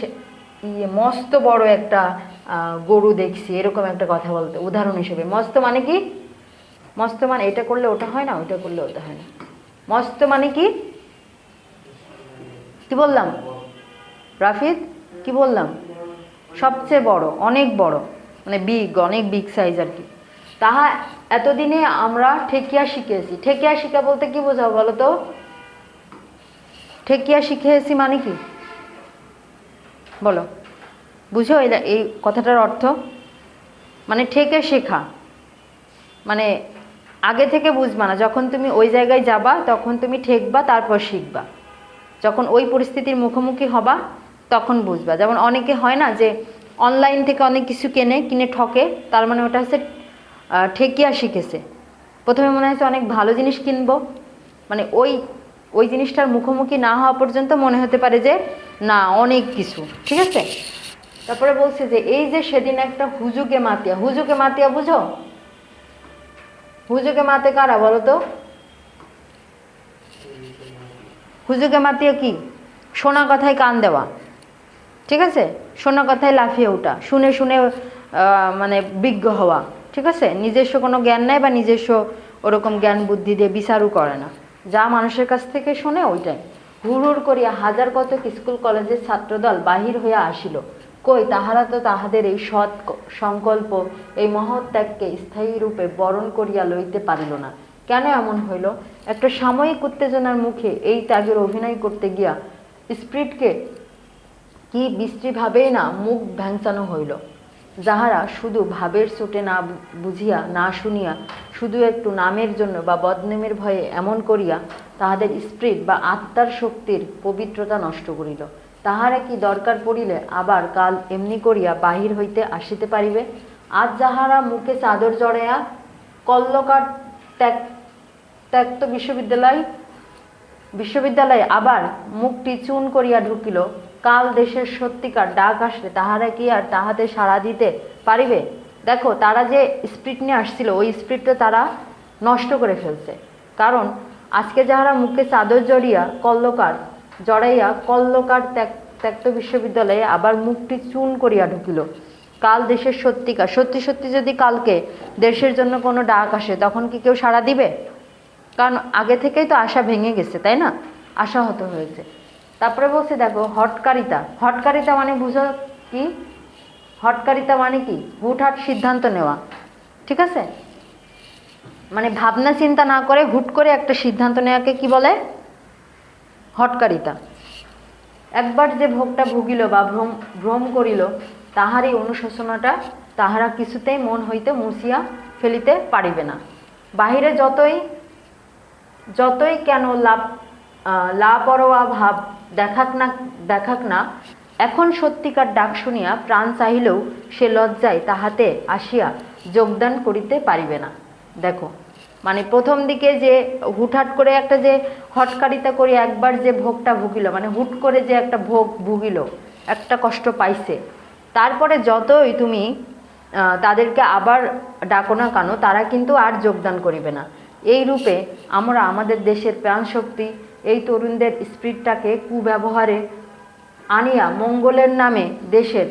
মস্ত বড় একটা গরু দেখছি, এরকম একটা কথা বলতে উদাহরণ হিসেবে। মস্ত মানে কি? মস্ত মানে এটা করলে ওটা হয় না, ওটা করলে ওটা হয় না। মস্ত মানে কি? কি বললাম রাফিদ, কি বললাম? সবচেয়ে বড়, অনেক বড়, মানে বিগ, অনেক বিগ সাইজ আর কি। তাহা এতদিনে আমরা ঠেকিয়া শিখেছি। ঠেকিয়া শিখা বলতে কি বোঝাও বলো তো? ঠেকিয়া শিখেছি মানে কি বলো, বুঝো এই কথাটার অর্থ? মানে ঠেকে শেখা, মানে আগে থেকে বুঝবা না, যখন তুমি ওই জায়গায় যাবা তখন তুমি ঠেকবা, তারপর শিখবা। যখন ওই পরিস্থিতির মুখোমুখি হবা তখন বুঝবা। যেমন অনেকে হয় না যে অনলাইন থেকে অনেক কিছু কিনে ঠকে, তার মানে ওটা হচ্ছে ঠেকিয়া শিখেছে। প্রথমে মনে হচ্ছে অনেক ভালো জিনিস কিনবো, মানে ওই জিনিসটার মুখোমুখি না হওয়া পর্যন্ত মনে হতে পারে যে না অনেক কিছু, ঠিক আছে। তারপরে বলছে যে এই যে সেদিন একটা হুজুকে মাতিয়া। হুজুকে মাতিয়া বুঝো? হুজুকে মাতে কারা বলো তো? হুজুকে মাতিয়া কি? শোনা কথায় কান দেওয়া, ঠিক আছে। শোনা কথায় লাফিয়ে ওঠা, শুনে শুনে মানে বিজ্ঞ হওয়া, ঠিক আছে। নিজস্ব কোনো জ্ঞান নেই বা নিজস্ব ওরকম জ্ঞান বুদ্ধি দিয়ে বিচারও করে না, যা মানুষের কাছ থেকে শোনে ওইটাই। হুড় করিয়া হাজার কতক স্কুল কলেজের ছাত্রদল বাহির হইয়া আসিল, কই তাহারা তো তাহাদের এই সৎ সংকল্প, এই মহৎ ত্যাগকে স্থায়ী রূপে বরণ করিয়া লইতে পারিল না। কেন এমন হইল? একটা সাময়িক উত্তেজনার মুখে এই ত্যাগের অভিনয় করতে গিয়া স্পিরিটকে কি বিশ্রীভাবেই না মুখ ভ্যাংচানো হইল। যাহারা শুধু ভাবের চোটে না বুঝিয়া না শুনিয়া শুধু একটু নামের জন্য বা বদনামের ভয়ে এমন করিয়া তাহাদের স্পিরিট বা আত্মার শক্তির পবিত্রতা নষ্ট করিল, তাহারা কি দরকার পড়িলে আবার কাল এমনি করিয়া বাহির হইতে আসিতে পারিবে। আজ যাহারা মুখে চাদর জড়াইয়া কল্লকার ত্যক্ত বিশ্ববিদ্যালয়ে আবার মুখটি চুন করিয়া ঢুকিল, কাল দেশের সত্যিকার ডাক আসলে তাহারা কি আর তাহাতে সাড়া দিতে পারিবে? দেখো, তারা যে স্পিরিট নিয়ে আসছিল ওই স্পিরিটটা তারা নষ্ট করে ফেলছে। কারণ আজকে যাহারা মুখে চাদর জড়াইয়া কল্লকার ত্যক্ত বিশ্ববিদ্যালয়ে আবার মুখটি চুন করিয়া ঢুকিল, কাল দেশের সত্যিকার, সত্যি সত্যি যদি কালকে দেশের জন্য কোনো ডাক আসে তখন কি কেউ সাড়া দিবে? কারণ আগে থেকেই তো আশা ভেঙে গেছে, তাই না? আশাহত হয়েছে। তারপরে বলছে দেখো, হটকারিতা। হটকারিতা মানে বুঝো কি? হটকারিতা মানে কি? হুটহাট সিদ্ধান্ত নেওয়া, ঠিক আছে। মানে ভাবনা চিন্তা না করে হুট করে একটা সিদ্ধান্ত নেওয়াকে কি বলে? হটকারিতা। একবার যে ভোগটা ভুগিল বা ভ্রম করিল তাহারই অনুশোচনাটা তাহারা কিছুতেই মন হইতে মুছিয়া ফেলিতে পারিবে না। বাহিরে যতই কেন লাপরোয়া ভাব দেখাক না, এখন সত্যিকার ডাক শুনিয়া প্রাণ চাহিলেও সে লজ্জায় তাহাতে আসিয়া যোগদান করিতে পারিবে না। দেখো, মানে প্রথম দিকে যে হুটহাট করে একটা যে হটকারিতা করি একবার যে ভোগটা ভুগিল, মানে হুট করে যে একটা ভোগ ভুগিল, একটা কষ্ট পাইছে, তারপরে যতই তুমি তাদেরকে আবার ডাকো না কেন তারা কিন্তু আর যোগদান করিবে না। এই রূপে আমরা আমাদের দেশের প্রাণশক্তি এই তরুণদের স্পিরিটটাকে কুব্যবহারে আনিয়া মঙ্গলের নামে দেশের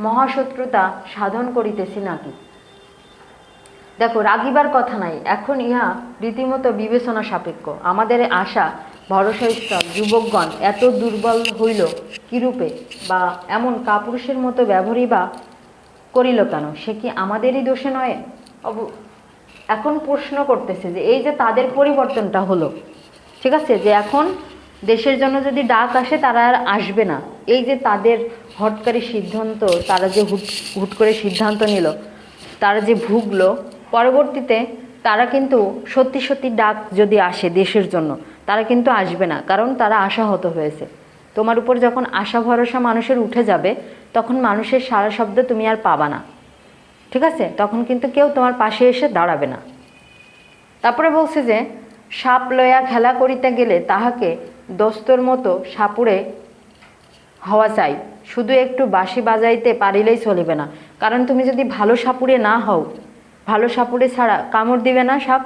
মহাশত্রুতা সাধন করিতেছি নাকি? দেখো, রাগিবার কথা নাই, এখন ইহা রীতিমতো বিবেচনা সাপেক্ষ। আমাদের আশা ভরসাস্থল যুবকগণ এত দুর্বল হইল কিরূপে, বা এমন কাপুরুষের মতো ব্যবহারই বা করিল কেন? সে কি আমাদেরই দোষে নয়? এখন প্রশ্ন করতেছে যে এই যে তাদের পরিবর্তনটা হলো, ঠিক আছে, যে এখন দেশের জন্য যদি ডাক আসে তারা আর আসবে না, এই যে তাদের হটকারী সিদ্ধান্ত, তারা যে হুট হুট করে সিদ্ধান্ত নিল, তারা যে ভুগলো, পরবর্তীতে তারা কিন্তু সত্যি সত্যি ডাক যদি আসে দেশের জন্য, তারা কিন্তু আসবে না, কারণ তারা আশাহত হয়েছে। তোমার উপর যখন আশা ভরসা মানুষের উঠে যাবে, তখন মানুষের সারা শব্দ তুমি আর পাবা না, ঠিক আছে, তখন কিন্তু কেউ তোমার পাশে এসে দাঁড়াবে না। তারপরে বলছে যে সাপ লইয়া খেলা করিতে গেলে তাহাকে দস্তর মতো সাপুড়ে হওয়া চাই, শুধু একটু বাঁশি বাজাইতে পারিলেই চলিবে না। কারণ তুমি যদি ভালো সাপুড়ে না হও, ভালো সাপুড়ে ছাড়া কামড় দিবে না সাপ,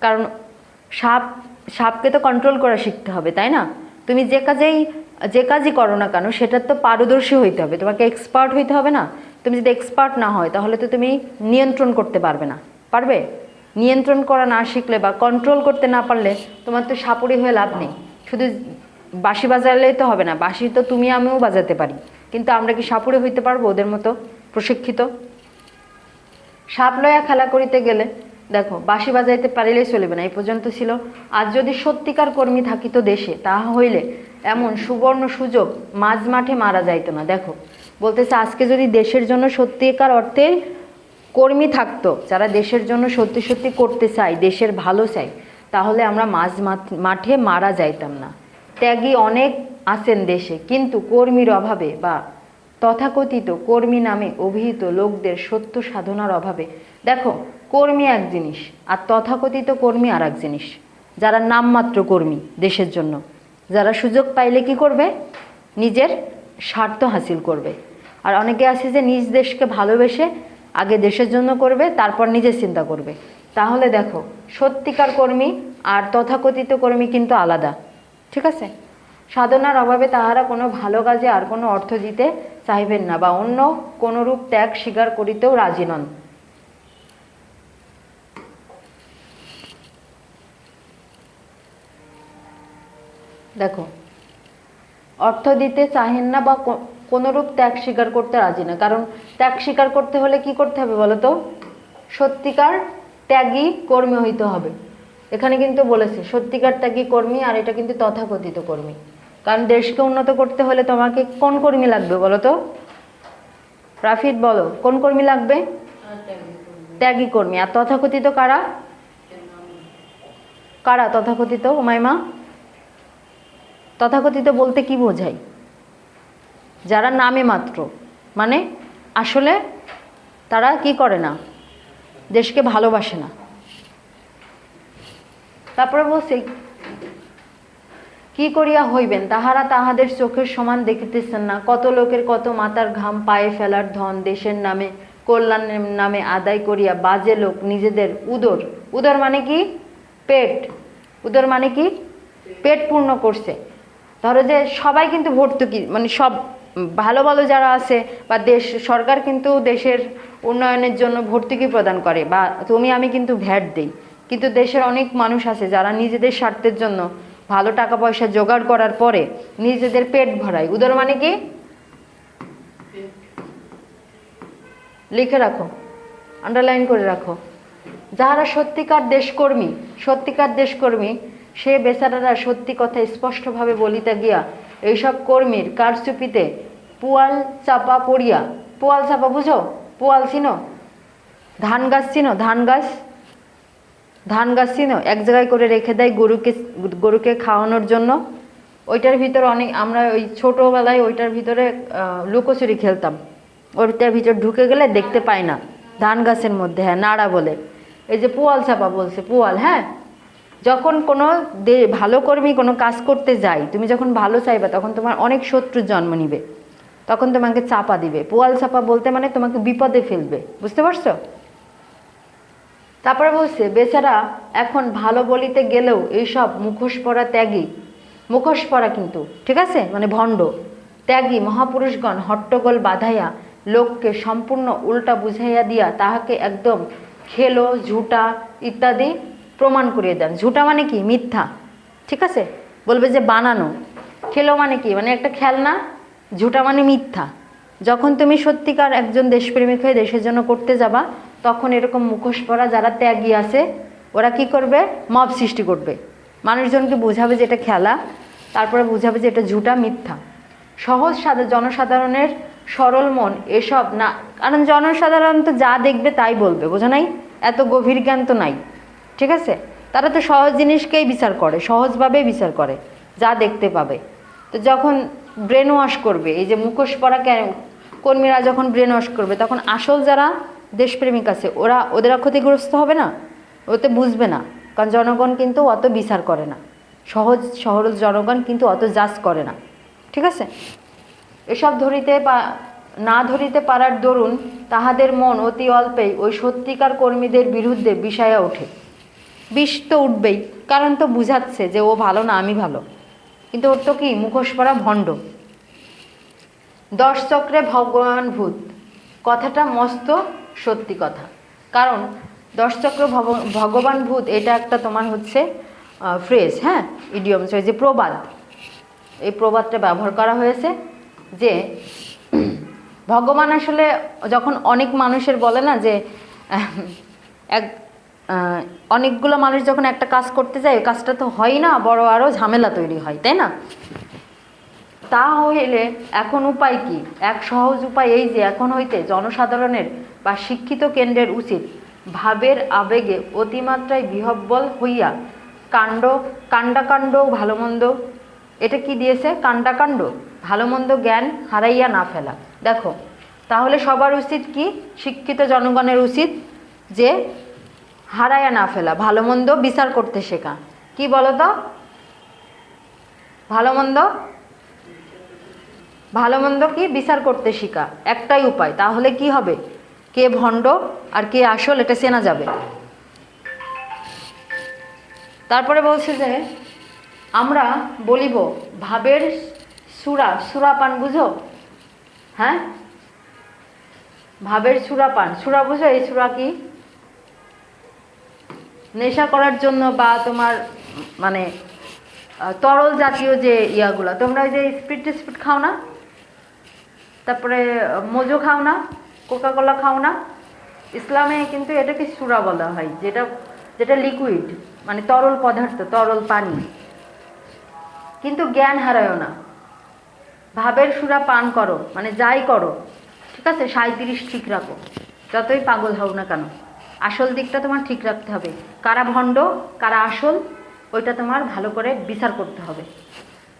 কারণ সাপকে তো কন্ট্রোল করা শিখতে হবে, তাই না? তুমি যে কাজই করো না কেন সেটার তো পারদর্শী হইতে হবে, তোমাকে এক্সপার্ট হইতে হবে না। তুমি যদি এক্সপার্ট না হয় তাহলে তো তুমি নিয়ন্ত্রণ করতে পারবে না, পারবে? নিয়ন্ত্রণ করা না শিখলে বা কন্ট্রোল করতে না পারলে তোমার তো সাপুড়ে হয়ে লাভ নেই। শুধু বাঁশি বাজালেই তো হবে না, বাঁশি তো তুমি আমিও বাজাতে পারি, কিন্তু আমরা কি সাপুড়ে হইতে পারবো ওদের মতো প্রশিক্ষিত? সাপ লইয়া খেলা করিতে গেলে দেখো বাঁশি বাজাইতে পারিলেই চলিবে না, এই পর্যন্ত ছিল। আর যদি সত্যিকার কর্মী থাকিত দেশে, তাহা হইলে এমন সুবর্ণ সুযোগ মাঝ মাঠে মারা যাইতো না। দেখো বলতেছে আজকে যদি দেশের জন্য সত্যিকার অর্থে কর্মী থাকতো, যারা দেশের জন্য সত্যি সত্যি করতে চাই, দেশের ভালো চাই, তাহলে আমরা মাঝ মাঠে মারা যাইতাম না। ত্যাগী অনেক আছেন দেশে, কিন্তু কর্মীর অভাবে বা তথাকথিত কর্মী নামে অভিহিত লোকদের সত্য সাধনার অভাবে। দেখো কর্মী এক জিনিস আর তথাকথিত কর্মী আর এক জিনিস। যারা নামমাত্র কর্মী দেশের জন্য, যারা সুযোগ পাইলে কি করবে, নিজের স্বার্থ হাসিল করবে। আর অনেকে আছে যে নিজ দেশকে ভালোবেসে আগে দেশের জন্য করবে, তারপর নিজের চিন্তা করবে। তাহলে দেখো সত্যিকার কর্মী আর তথাকথিত কর্মী কিন্তু আলাদা, ঠিক আছে? সাধনার অভাবে তাহারা কোনো ভালো কাজে আর কোনো অর্থ দিতে চাইবেন না, বা অন্য কোনো রূপ ত্যাগ স্বীকার করিতেও রাজি নন। দেখো অর্থ দিতে চাহেন না বা কোনোরূপ ত্যাগ স্বীকার করতে রাজি না, কারণ ত্যাগ স্বীকার করতে হলে কি করতে হবে বলো তো? সত্যিকার ত্যাগী কর্মী হইতে হবে। এখানে কিন্তু বলেছে সত্যিকার ত্যাগী কর্মী, আর এটা কিন্তু তথাকথিত কর্মী। কারণ দেশকে উন্নত করতে হলে তোমাকে কোন কর্মী লাগবে বলো তো? রাফিদ বলো, কোন কর্মী লাগবে? ত্যাগী কর্মী। আর তথাকথিত কারা? কারা তথাকথিত উমাইমা? তথাকথিত বলতে কি বোঝায়? যারা নামে মাত্র, মানে আসলে তারা কি করে না, দেশকে ভালোবাসে না। তারপরে বলছে কি করিয়া হইবেন, তাহারা তাহাদের চোখের সমান দেখিতেছেন না। কত লোকের কত মাথার ঘাম পায়ে ফেলার ধন দেশের নামে কল্যাণের নামে আদায় করিয়া বাজে লোক নিজেদের উদর, উদর মানে কি? পেট। উদর মানে কি? পেট পূর্ণ করছে। ধরো যে সবাই কিন্তু ভর্তুকি, মানে সব ভালো ভালো যারা আছে বা দেশ সরকার কিন্তু দেশের উন্নয়নের জন্য ভর্তুকি প্রদান করে, বা তুমি আমি কিন্তু ভ্যাট দেই, কিন্তু দেশের অনেক মানুষ আছে যারা নিজেদের স্বার্থের জন্য ভালো টাকা পয়সা জোগাড় করার পরে নিজেদের পেট ভরায়। উদর মানে কি? লিখে রাখো, আন্ডারলাইন করে রাখো। যারা সত্যিকার দেশকর্মী, সত্যিকার দেশকর্মী সে বেচারারা সত্যি কথা স্পষ্টভাবে বলিতে গিয়া এইসব কর্মীর কারচুপিতে পুয়াল চাপা পড়িয়া, পুয়াল চাপা বুঝো? পুয়াল চিনো? ধান গাছ চিনো? ধান গাছ, ধান গাছ চিনো? এক জায়গায় করে রেখে দেয় গরুকে খাওয়ানোর জন্য। ওইটার ভিতরে অনেক, আমরা ওই ছোটোবেলায় ওইটার ভিতরে লুকোচুরি খেলতাম, ওইটার ভিতর ঢুকে গেলে দেখতে পাই না, ধান গাছের মধ্যে, হ্যাঁ নাড়া বলে। এই যে পুয়াল চাপা বলছে, পুয়াল। হ্যাঁ, যখন কোনো ভালো কর্মী কোনো কাজ করতে যায়, তুমি যখন ভালো চাইবা তখন তোমার অনেক শত্রুর জন্ম নিবে, তখন তোমাকে চাপা দিবে। পুয়াল চাপা বলতে মানে তোমাকে বিপদে ফেলবে, বুঝতে পারছো? তারপরে বলছে বেচারা এখন ভালো বলিতে গেলেও এইসব মুখোশ পরা ত্যাগী, মুখোশ পরা কিন্তু, ঠিক আছে, মানে ভণ্ড ত্যাগী মহাপুরুষগণ হট্টগোল বাঁধাইয়া লোককে সম্পূর্ণ উল্টা বুঝাইয়া দিয়া তাহাকে একদম খেলো ঝুটা ইত্যাদি প্রমাণ করিয়ে দেন। ঝুটা মানে কি? মিথ্যা, ঠিক আছে, বলবে যে বানানো। খেলো মানে কি? মানে একটা খেলনা। ঝুটা মানে মিথ্যা। যখন তুমি সত্যিকার একজন দেশপ্রেমিক হয়ে দেশের জন্য করতে যাবা, তখন এরকম মুখোশ পরা যারা ত্যাগী আছে ওরা কি করবে, মব সৃষ্টি করবে, মানুষজনকে বোঝাবে যে এটা খেলা, তারপরে বোঝাবে যে এটা ঝুটা মিথ্যা। সহজ জনসাধারণের সরল মন এসব না, কারণ জনসাধারণ তো যা দেখবে তাই বলবে, বোঝা নাই, এত গভীর জ্ঞান তো নাই, ঠিক আছে। তারা তো সহজ জিনিসকেই বিচার করে, সহজভাবেই বিচার করে, যা দেখতে পাবে। তো যখন ব্রেন ওয়াশ করবে, এই যে মুখোশ পরা কর্মীরা যখন ব্রেন ওয়াশ করবে, তখন আসল যারা দেশপ্রেমিক আছে ওদের ক্ষতিগ্রস্ত হবে না, ওতে বুঝবে না, কারণ জনগণ কিন্তু অত বিচার করে না, সহজ জনগণ কিন্তু অত জাজ করে না, ঠিক আছে। এসব না ধরিতে পারার দরুন তাহাদের মন অতি অল্পেই ওই সত্যিকার কর্মীদের বিরুদ্ধে বিষয়া ওঠে। বিষ তো উঠবেই, কারণ তো বুঝাচ্ছে যে ও ভালো না আমি ভালো, কিন্তু ওর তো কি মুখোশ পরা ভণ্ড। 10 চক্রে ভগবান ভূত, কথাটা মস্ত সত্যি কথা, কারণ 10 চক্র ভগবান ভূত এটা একটা তোমার হচ্ছে ফ্রেজ, হ্যাঁ, ইডিয়ম, যে প্রবাদ, এই প্রবাদটা ব্যবহার করা হয়েছে যে ভগবান আসলে যখন অনেক মানুষের বলে না যে অনেকগুলো মানুষ যখন একটা কাজ করতে যায়, কাজটা তো হয় না, বড় আরও ঝামেলা তৈরি হয়, তাই না। তা হইলে এখন উপায় কি? এক সহজ উপায় এই যে এখন হইতে জনসাধারণের বা শিক্ষিত কেন্দ্রের উচিত ভাবের আবেগে অতিমাত্রায় বিহব্বল হইয়া কাণ্ডাকাণ্ড ভালো মন্দ, এটা কি দিয়েছে, কাণ্ডাকাণ্ড ভালো মন্দ জ্ঞান হারাইয়া না ফেলা। দেখো, তাহলে সবার উচিত কি, শিক্ষিত জনগণের উচিত যে হারাইয়া না ফেলা, ভালো মন্দ বিচার করতে শেখা। কি বলো তো, ভালো মন্দ কি বিচার করতে শেখা, একটাই উপায়। তাহলে কি হবে, কে ভণ্ড আর কে আসল এটা চেনা যাবে। তারপরে বলছে যে আমরা বলিব ভাবের সুরাপান, বুঝো, হ্যাঁ, ভাবের সুরাপান, সুরা বুঝো, এই সুরা কি, নেশা করার জন্য বা তোমার মানে তরল জাতীয় যে ইয়াগুলা, তোমরা ওই যে স্পিড খাও না, তারপরে মজো খাও না, কোকাকোলা খাও না, ইসলামে কিন্তু এটাকে সুরা বলা হয়, যেটা লিকুইড, মানে তরল পদার্থ, তরল পানি। কিন্তু জ্ঞান হারায়ও না, ভাবের সুরা পান করো, মানে যাই করো, ঠিক আছে, 37 ঠিক রাখো, যতই পাগল হও না কেন, আসল দিকটা তোমার ঠিক রাখতে হবে, কারা ভণ্ড কারা আসল ওইটা তোমার ভালো করে বিচার করতে হবে।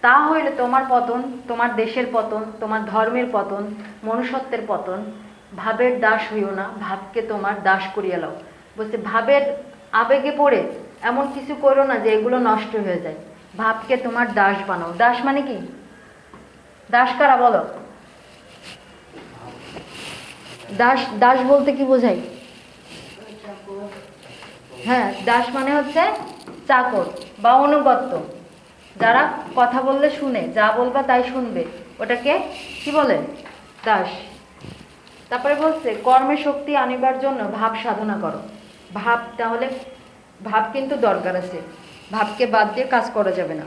তা হইলে তোমার পতন, তোমার দেশের পতন, তোমার ধর্মের পতন, মনুষ্যত্বের পতন। ভাবের দাস হইও না, ভাবকে তোমার দাস করিয়া লও। বলছে ভাবের আবেগে পড়ে এমন কিছু করো না যে এগুলো নষ্ট হয়ে যায়, ভাবকে তোমার দাস বানাও। দাস মানে কি, দাস কারা বলো, দাস বলতে কি বোঝায়, হ্যাঁ, দাস মানে হচ্ছে চাকর বা অনুগত্য, যারা কথা বললে শুনে, যা বলবা তাই শুনবে, ওটাকে কি বলে, দাস। তারপরে বলছে কর্মে শক্তি আনিবার জন্য ভাব সাধনা করো। তাহলে ভাব কিন্তু দরকার আছে, ভাবকে বাদ দিয়ে কাজ করা যাবে না।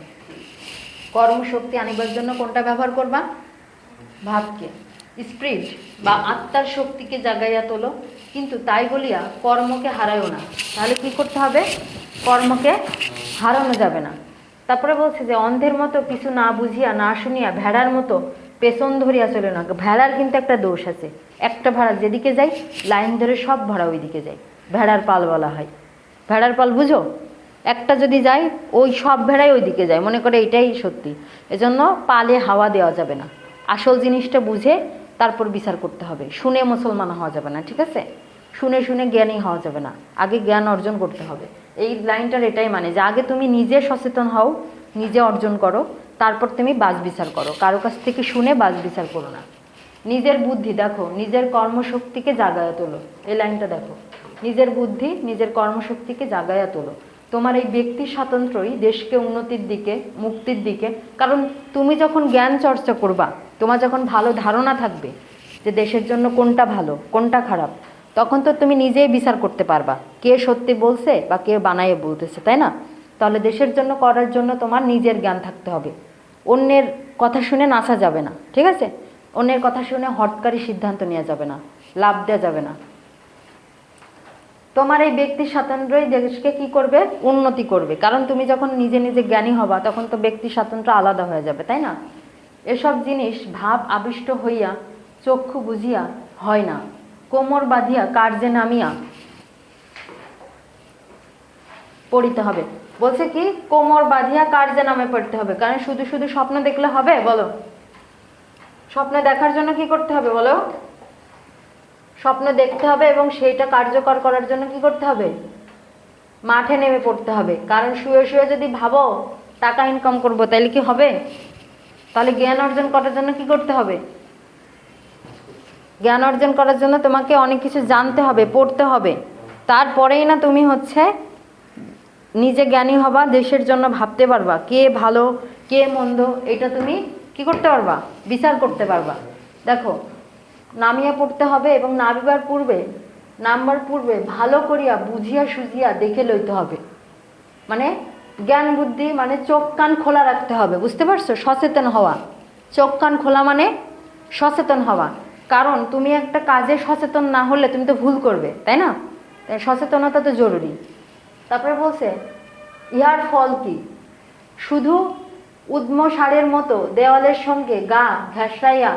কর্মশক্তি আনিবার জন্য কোনটা ব্যবহার করবা, ভাবকে, স্পিরিট বা আত্মার শক্তিকে জাগাইয়া তোলো, কিন্তু তাই বলিয়া কর্মকে হারায়ও না। তাহলে কি করতে হবে, কর্মকে হারানো যাবে না। তারপরে বলছে যে অন্ধের মতো কিছু না বুঝিয়া না শুনিয়া ভেড়ার মতো পেছন ধরিয়া চলে না। ভেড়ার কিন্তু একটা দোষ আছে, একটা ভেড়া যেদিকে যায় লাইন ধরে সব ভেড়া ওইদিকে যায়, ভেড়ার পাল বলা হয়। ভেড়ার পাল বুঝো, একটা যদি যায় ওই সব ভেড়াই ওইদিকে যায়, মনে করে এটাই সত্যি। এজন্য পালে হাওয়া দেওয়া যাবে না, আসল জিনিসটা বুঝে তারপর বিচার করতে হবে। শুনে মুসলমান হওয়া যাবে না, ঠিক আছে, শুনে জ্ঞানী হওয়া যাবে না, আগে জ্ঞান অর্জন করতে হবে। এই লাইনটার এটাই মানে যে আগে তুমি নিজে সচেতন হও, নিজে অর্জন করো, তারপর তুমি বাজ বিচার করো, কারো কাছ থেকে শুনে বাজ বিচার করো না। নিজের বুদ্ধি দেখো, নিজের কর্মশক্তিকে জাগায়া তোলো, এই লাইনটা দেখো, নিজের বুদ্ধি নিজের কর্মশক্তিকে জাগায়া তোলো। তোমার এই ব্যক্তি স্বাতন্ত্র্যই দেশকে উন্নতির দিকে, মুক্তির দিকে, কারণ তুমি যখন জ্ঞান চর্চা করবা, তোমার যখন ভালো ধারণা থাকবে যে দেশের জন্য কোনটা ভালো কোনটা খারাপ, তখন তো তুমি নিজেই বিচার করতে পারবা কে সত্যি বলছে বা কে বানাইয়ে বলতেছে, তাই না। তাহলে দেশের জন্য করার জন্য তোমার নিজের জ্ঞান থাকতে হবে, অন্যের কথা শুনে নাচা যাবে না, ঠিক আছে, অন্যের কথা শুনে হটকারী সিদ্ধান্ত নেওয়া যাবে না, লাভ দেওয়া যাবে না। তোমার এই ব্যক্তি স্বাতন্ত্র্যই দেশকে কি করবে, উন্নতি করবে। কারণ তুমি যখন নিজে নিজে জ্ঞানী হবা তখন তো ব্যক্তি স্বাতন্ত্র্য আলাদা হয়ে যাবে, তাই না? এসব জিনিস ভাব আবিষ্ট হইয়া চক্ষু বুঝিয়া হয় না, কোমর বাঁধিয়া কার্যে নামিয়া পড়িতে হবে। বলছে কি, কোমর বাঁধিয়া কার্যে নামে পড়তে হবে। কারণ শুধু শুধু স্বপ্ন দেখলে হবে বলো? স্বপ্ন দেখার জন্য কি করতে হবে বলো? স্বপ্ন দেখতে হবে এবং সেইটা কার্যকর করার জন্য কি করতে হবে? মাঠে নেমে পড়তে হবে। কারণ শুয়ে শুয়ে যদি ভাবো টাকা ইনকাম করবো, তাহলে কি হবে? তাহলে জ্ঞান অর্জন করার জন্য কি করতে হবে? জ্ঞান অর্জন করার জন্য তোমাকে অনেক কিছু জানতে হবে, পড়তে হবে। তারপরেই না তুমি হচ্ছে নিজে জ্ঞানী হবা, দেশের জন্য ভাবতে পারবা, কে ভালো কে মন্দ এটা তুমি কি করতে পারবা, বিচার করতে পারবা। দেখো, নামিয়া পড়তে হবে এবং নামিবার পূর্বে, নামবার পূর্বে ভালো করিয়া বুঝিয়া সুঝিয়া দেখে লইতে হবে। মানে জ্ঞান বুদ্ধি মানে চোখ কান খোলা রাখতে হবে, বুঝতে পারছো? সচেতন হওয়া। চোখ কান খোলা মানে সচেতন হওয়া। কারণ তুমি একটা কাজে সচেতন না হলে তুমি তো ভুল করবে, তাই না? তাই সচেতনতা তো জরুরি। তারপরে বলছে, ইহার ফল কি? শুধু উদ্ম সারের মতো দেওয়ালের সঙ্গে গা ঘেঁষড়াইয়া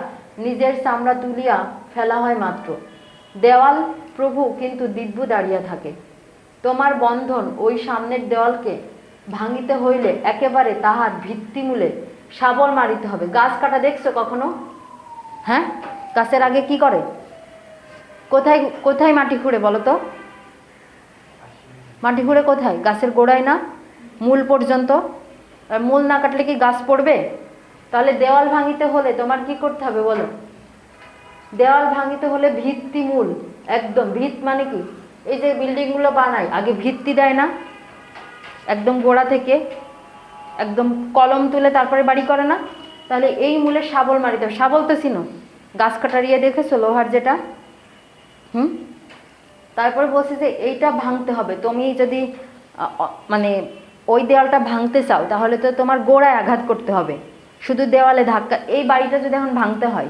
নিজের চামড়া তুলিয়া ফেলা হয় মাত্র। দেওয়াল প্রভু কিন্তু দিব্য দাঁড়িয়ে থাকে। তোমার বন্ধন ওই সামনের দেওয়ালকে ভাঙিতে হইলে একেবারে তাহার ভিত্তিমূলে শাবল মারিতে হবে। গাছ কাটা দেখছো কখনো? হ্যাঁ, গাছের আগে কি করে? কোথায় কোথায় মাটি খুঁড়ে বলো তো? মাটি খুঁড়ে কোথায়? গাছের গোড়ায় না? মূল পর্যন্ত। আর মূল না কাটলে কি গাছ পড়বে? তাহলে দেওয়াল ভাঙিতে হলে তোমার কি করতে হবে বলো? দেওয়াল ভাঙিতে হলে ভিত্তি মূল, একদম ভিত মানে কি, এই যে বিল্ডিংগুলো বানায় আগে ভিত্তি দেয় না? একদম গোড়া থেকে একদম কলম তুলে তারপরে বাড়ি করে না? তাহলে এই মূলে শাবল মারিতে হবে। শাবল তো চিনো, গাছ কাটার ইয়ে দেখেছো, লোহার যেটা। তারপরে বলছে যে এইটা ভাঙতে হবে। তুমি যদি মানে ওই দেওয়ালটা ভাঙতে চাও তাহলে তো তোমার গোড়ায় আঘাত করতে হবে, শুধু দেওয়ালে ধাক্কা। এই বাড়িটা যদি এখন ভাঙতে হয়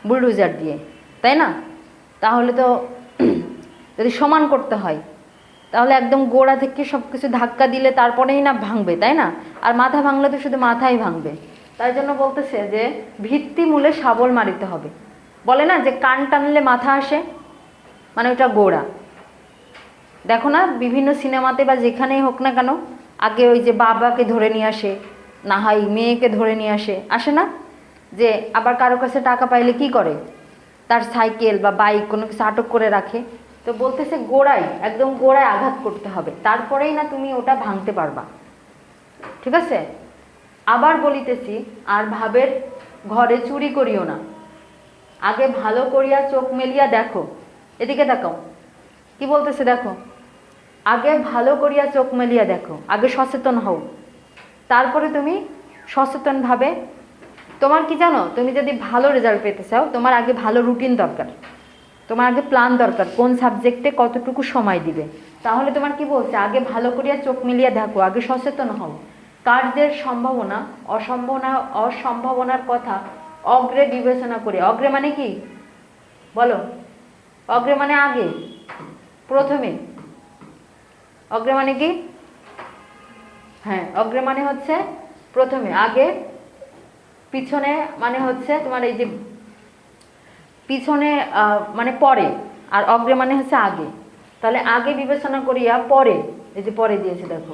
বুলডোজার দিয়ে, তাই না? তাহলে তো যদি সমান করতে হয় তাহলে একদম গোড়া থেকে সব কিছু ধাক্কা দিলে তারপরেই না ভাঙবে, তাই না? আর মাথা ভাঙলে তো শুধু মাথাই ভাঙবে। তাই জন্য বলতেছে যে ভিত্তি মূলে শাবল মারিতে হবে। বলে না যে কান টানলে মাথা আসে, মানে ওটা গোড়া। দেখো না বিভিন্ন সিনেমাতে বা যেখানেই হোক না কেন, আগে ওই যে বাবাকে ধরে নিয়ে আসে, না হয় মেয়েকে ধরে নিয়ে আসে না? যে আবার কারো কাছে টাকা পাইলে কি করে, তার সাইকেল বা বাইক কোনো কিছু আটক করে রাখে। তো বলতেছে গোড়ায়, একদম গোড়ায় আঘাত করতে হবে, তারপরেই না তুমি ওটা ভাঙতে পারবা। ঠিক আছে? আবার বলিতেছি, আর ভাবের ঘরে চুরি করিও না। আগে ভালো করিয়া চোখ মেলিয়া দেখো। এদিকে দেখাও কি বলতেছে, দেখো। আগে ভালো করিয়া চোখ মেলিয়া দেখো, আগে সচেতন হও, তারপরে তুমি সচেতনভাবে। তোমার কি জানো, তুমি যদি ভালো রেজাল্ট পেতে চাও তোমার আগে ভালো রুটিন দরকার, তোমার আগে প্ল্যান দরকার, কোন সাবজেক্টে কতটুকু সময় দিবে। তাহলে তোমার কি বলছে, আগে ভালো করিয়া চোখ মিলিয়ে দেখো, আগে সচেতন হও। কার্যের সম্ভাবনা অসম্ভাবনার কথা অগ্রে বিবেচনা করে। অগ্রে মানে কি বলো? অগ্রে মানে আগে, প্রথমে। অগ্রে মানে কি? হ্যাঁ, অগ্রে মানে হচ্ছে প্রথমে, আগে। পিছনে মানে হচ্ছে তোমার এই যে পিছনে মানে পরে, আর অগ্রে মানে হচ্ছে আগে। তাহলে আগে বিবেচনা করিয়া পরে, এই যে পরে দিয়েছে দেখো,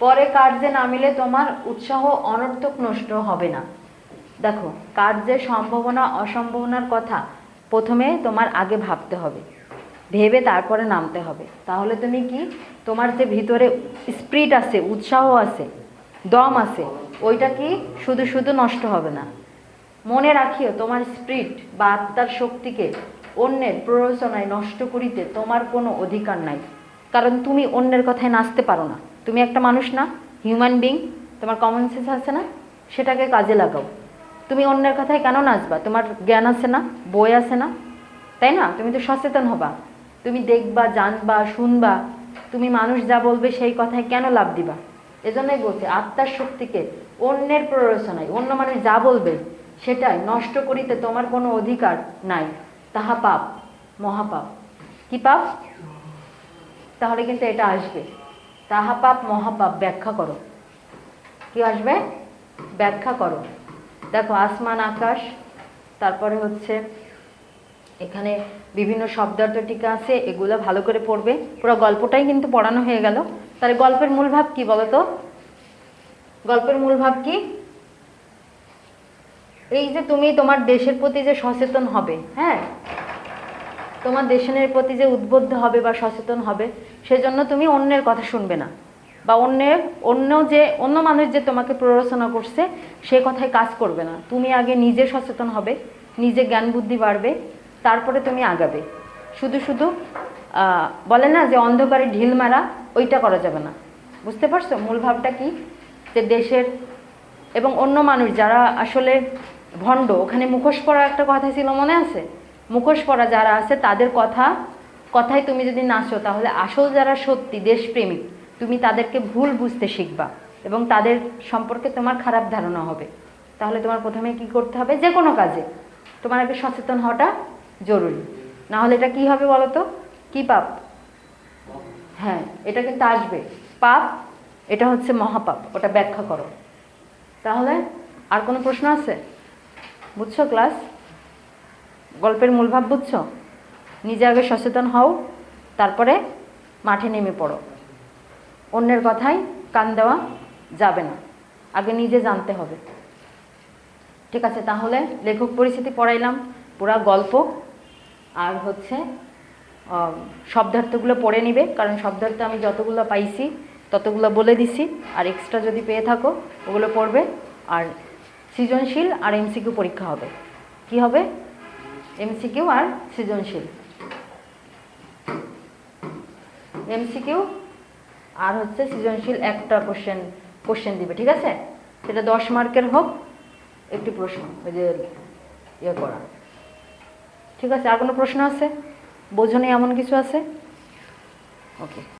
পরে কার্যে নামিলে তোমার উৎসাহ অনর্থক নষ্ট হবে না। দেখো, কার্যের সম্ভাবনা অসম্ভাবনার কথা প্রথমে তোমার আগে ভাবতে হবে, ভেবে তারপরে নামতে হবে। তাহলে তুমি কি, তোমার যে ভিতরে স্পিরিট আছে, উৎসাহ আছে, দম আছে, ওইটা কি শুধু শুধু নষ্ট হবে না। মনে রাখিও, তোমার স্পিরিট বা আত্মার শক্তিকে অন্যের প্ররোচনায় নষ্ট করিতে তোমার কোনো অধিকার নাই। কারণ তুমি অন্যের কথায় নাচতে পারো না। তুমি একটা মানুষ না, হিউম্যান বিং, তোমার কমন সেন্স আছে না? সেটাকে কাজে লাগাও। তুমি অন্যের কথায় কেন নাচবা? তোমার জ্ঞান আছে না, বই আছে না, তাই না? তুমি তো সচেতন হবা, তুমি দেখবা, জানবা, শুনবা। তুমি মানুষ যা বলবে সেই কথায় কেন লাভ দিবা? এজন্যই বলছে, আত্মার শক্তিকে অন্যের প্ররোচনায়, অন্য মানুষ যা বলবে সেটাই নষ্ট করিতে তোমার কোনো অধিকার নাই। তাহা পাপ, মহাপাপ। কি পাপ? তাহলে কিন্তু এটা আসবে। তাহা পাপ মহাপাপ, ব্যাখ্যা করো। কি আসবে? ব্যাখ্যা করো। দেখো আসমান আকাশ, তারপরে হচ্ছে এখানে বিভিন্ন শব্দার্থ টিকা আছে, এগুলো ভালো করে পড়বে। পুরো গল্পটাই কিন্তু পড়ানো হয়ে গেল। তাহলে গল্পের মূল ভাব কি বলো তো? গল্পের মূল ভাব কি? এই যে তুমি তোমার দেশের প্রতি যে সচেতন হবে, হ্যাঁ, তোমার দেশের প্রতি যে উদ্বুদ্ধ হবে বা সচেতন হবে, সেজন্য তুমি অন্যের কথা শুনবে না, বা অন্য মানুষ যে তোমাকে প্ররোচনা করছে সে কথায় কাজ করবে না। তুমি আগে নিজে সচেতন হবে, নিজে জ্ঞান বুদ্ধি বাড়বে, তারপরে তুমি আগাবে। শুধু শুধু বলে না যে অন্ধকারে ঢিল মারা, ওইটা করা যাবে না। বুঝতে পারছো মূল ভাবটা কি? যে দেশের এবং অন্য মানুষ যারা আসলে ভণ্ড, ওখানে মুখোশ পরা একটা কথা ছিল, মনে আছে? মুখোশ পরা যারা আছে তাদের কথায় তুমি যদি নাচো, তাহলে আসল যারা সত্যি দেশপ্রেমিক, তুমি তাদেরকে ভুল বুঝতে শিখবা এবং তাদের সম্পর্কে তোমার খারাপ ধারণা হবে। তাহলে তোমার প্রথমে কি করতে হবে? যে কোনো কাজে তোমার আগে সচেতন হওয়াটা জরুরি। না হলে এটা কি হবে বলো তো? কি পাপ? হ্যাঁ, এটা কিন্তু আসবে পাপ। এটা হচ্ছে মহাপাপ, ওটা ব্যাখ্যা করো। তাহলে আর কোনো প্রশ্ন আছে? বুঝছো ক্লাস? গল্পের মূল ভাব বুঝছো? নিজে আগে সচেতন হও, তারপরে মাঠে নেমে পড়ো। অন্যের কথায় কান দেওয়া যাবে না, আগে নিজে জানতে হবে। ঠিক আছে, তাহলে লেখক পরিচিতি পড়াইলাম, পুরা গল্প, আর হচ্ছে শব্দার্থগুলো পড়ে নিবে, কারণ শব্দার্থ আমি যতগুলো পাইছি ততগুলো বলে দিছি, আর এক্সট্রা যদি পেয়ে থাকো ওগুলো পড়বে। আর সৃজনশীল আর এমসিকিউ পরীক্ষা হবে। কি হবে? এমসিকিউ আর সৃজনশীল। এমসিকিউ আর হচ্ছে সৃজনশীল একটা কোশ্চেন দিবে, ঠিক আছে? সেটা 10 মার্কের হোক, একটি প্রশ্ন, ওই যে ইয়ে করা। ঠিক আছে, আর কোনো প্রশ্ন আছে? বোঝো নি এমন কিছু আছে? ওকে।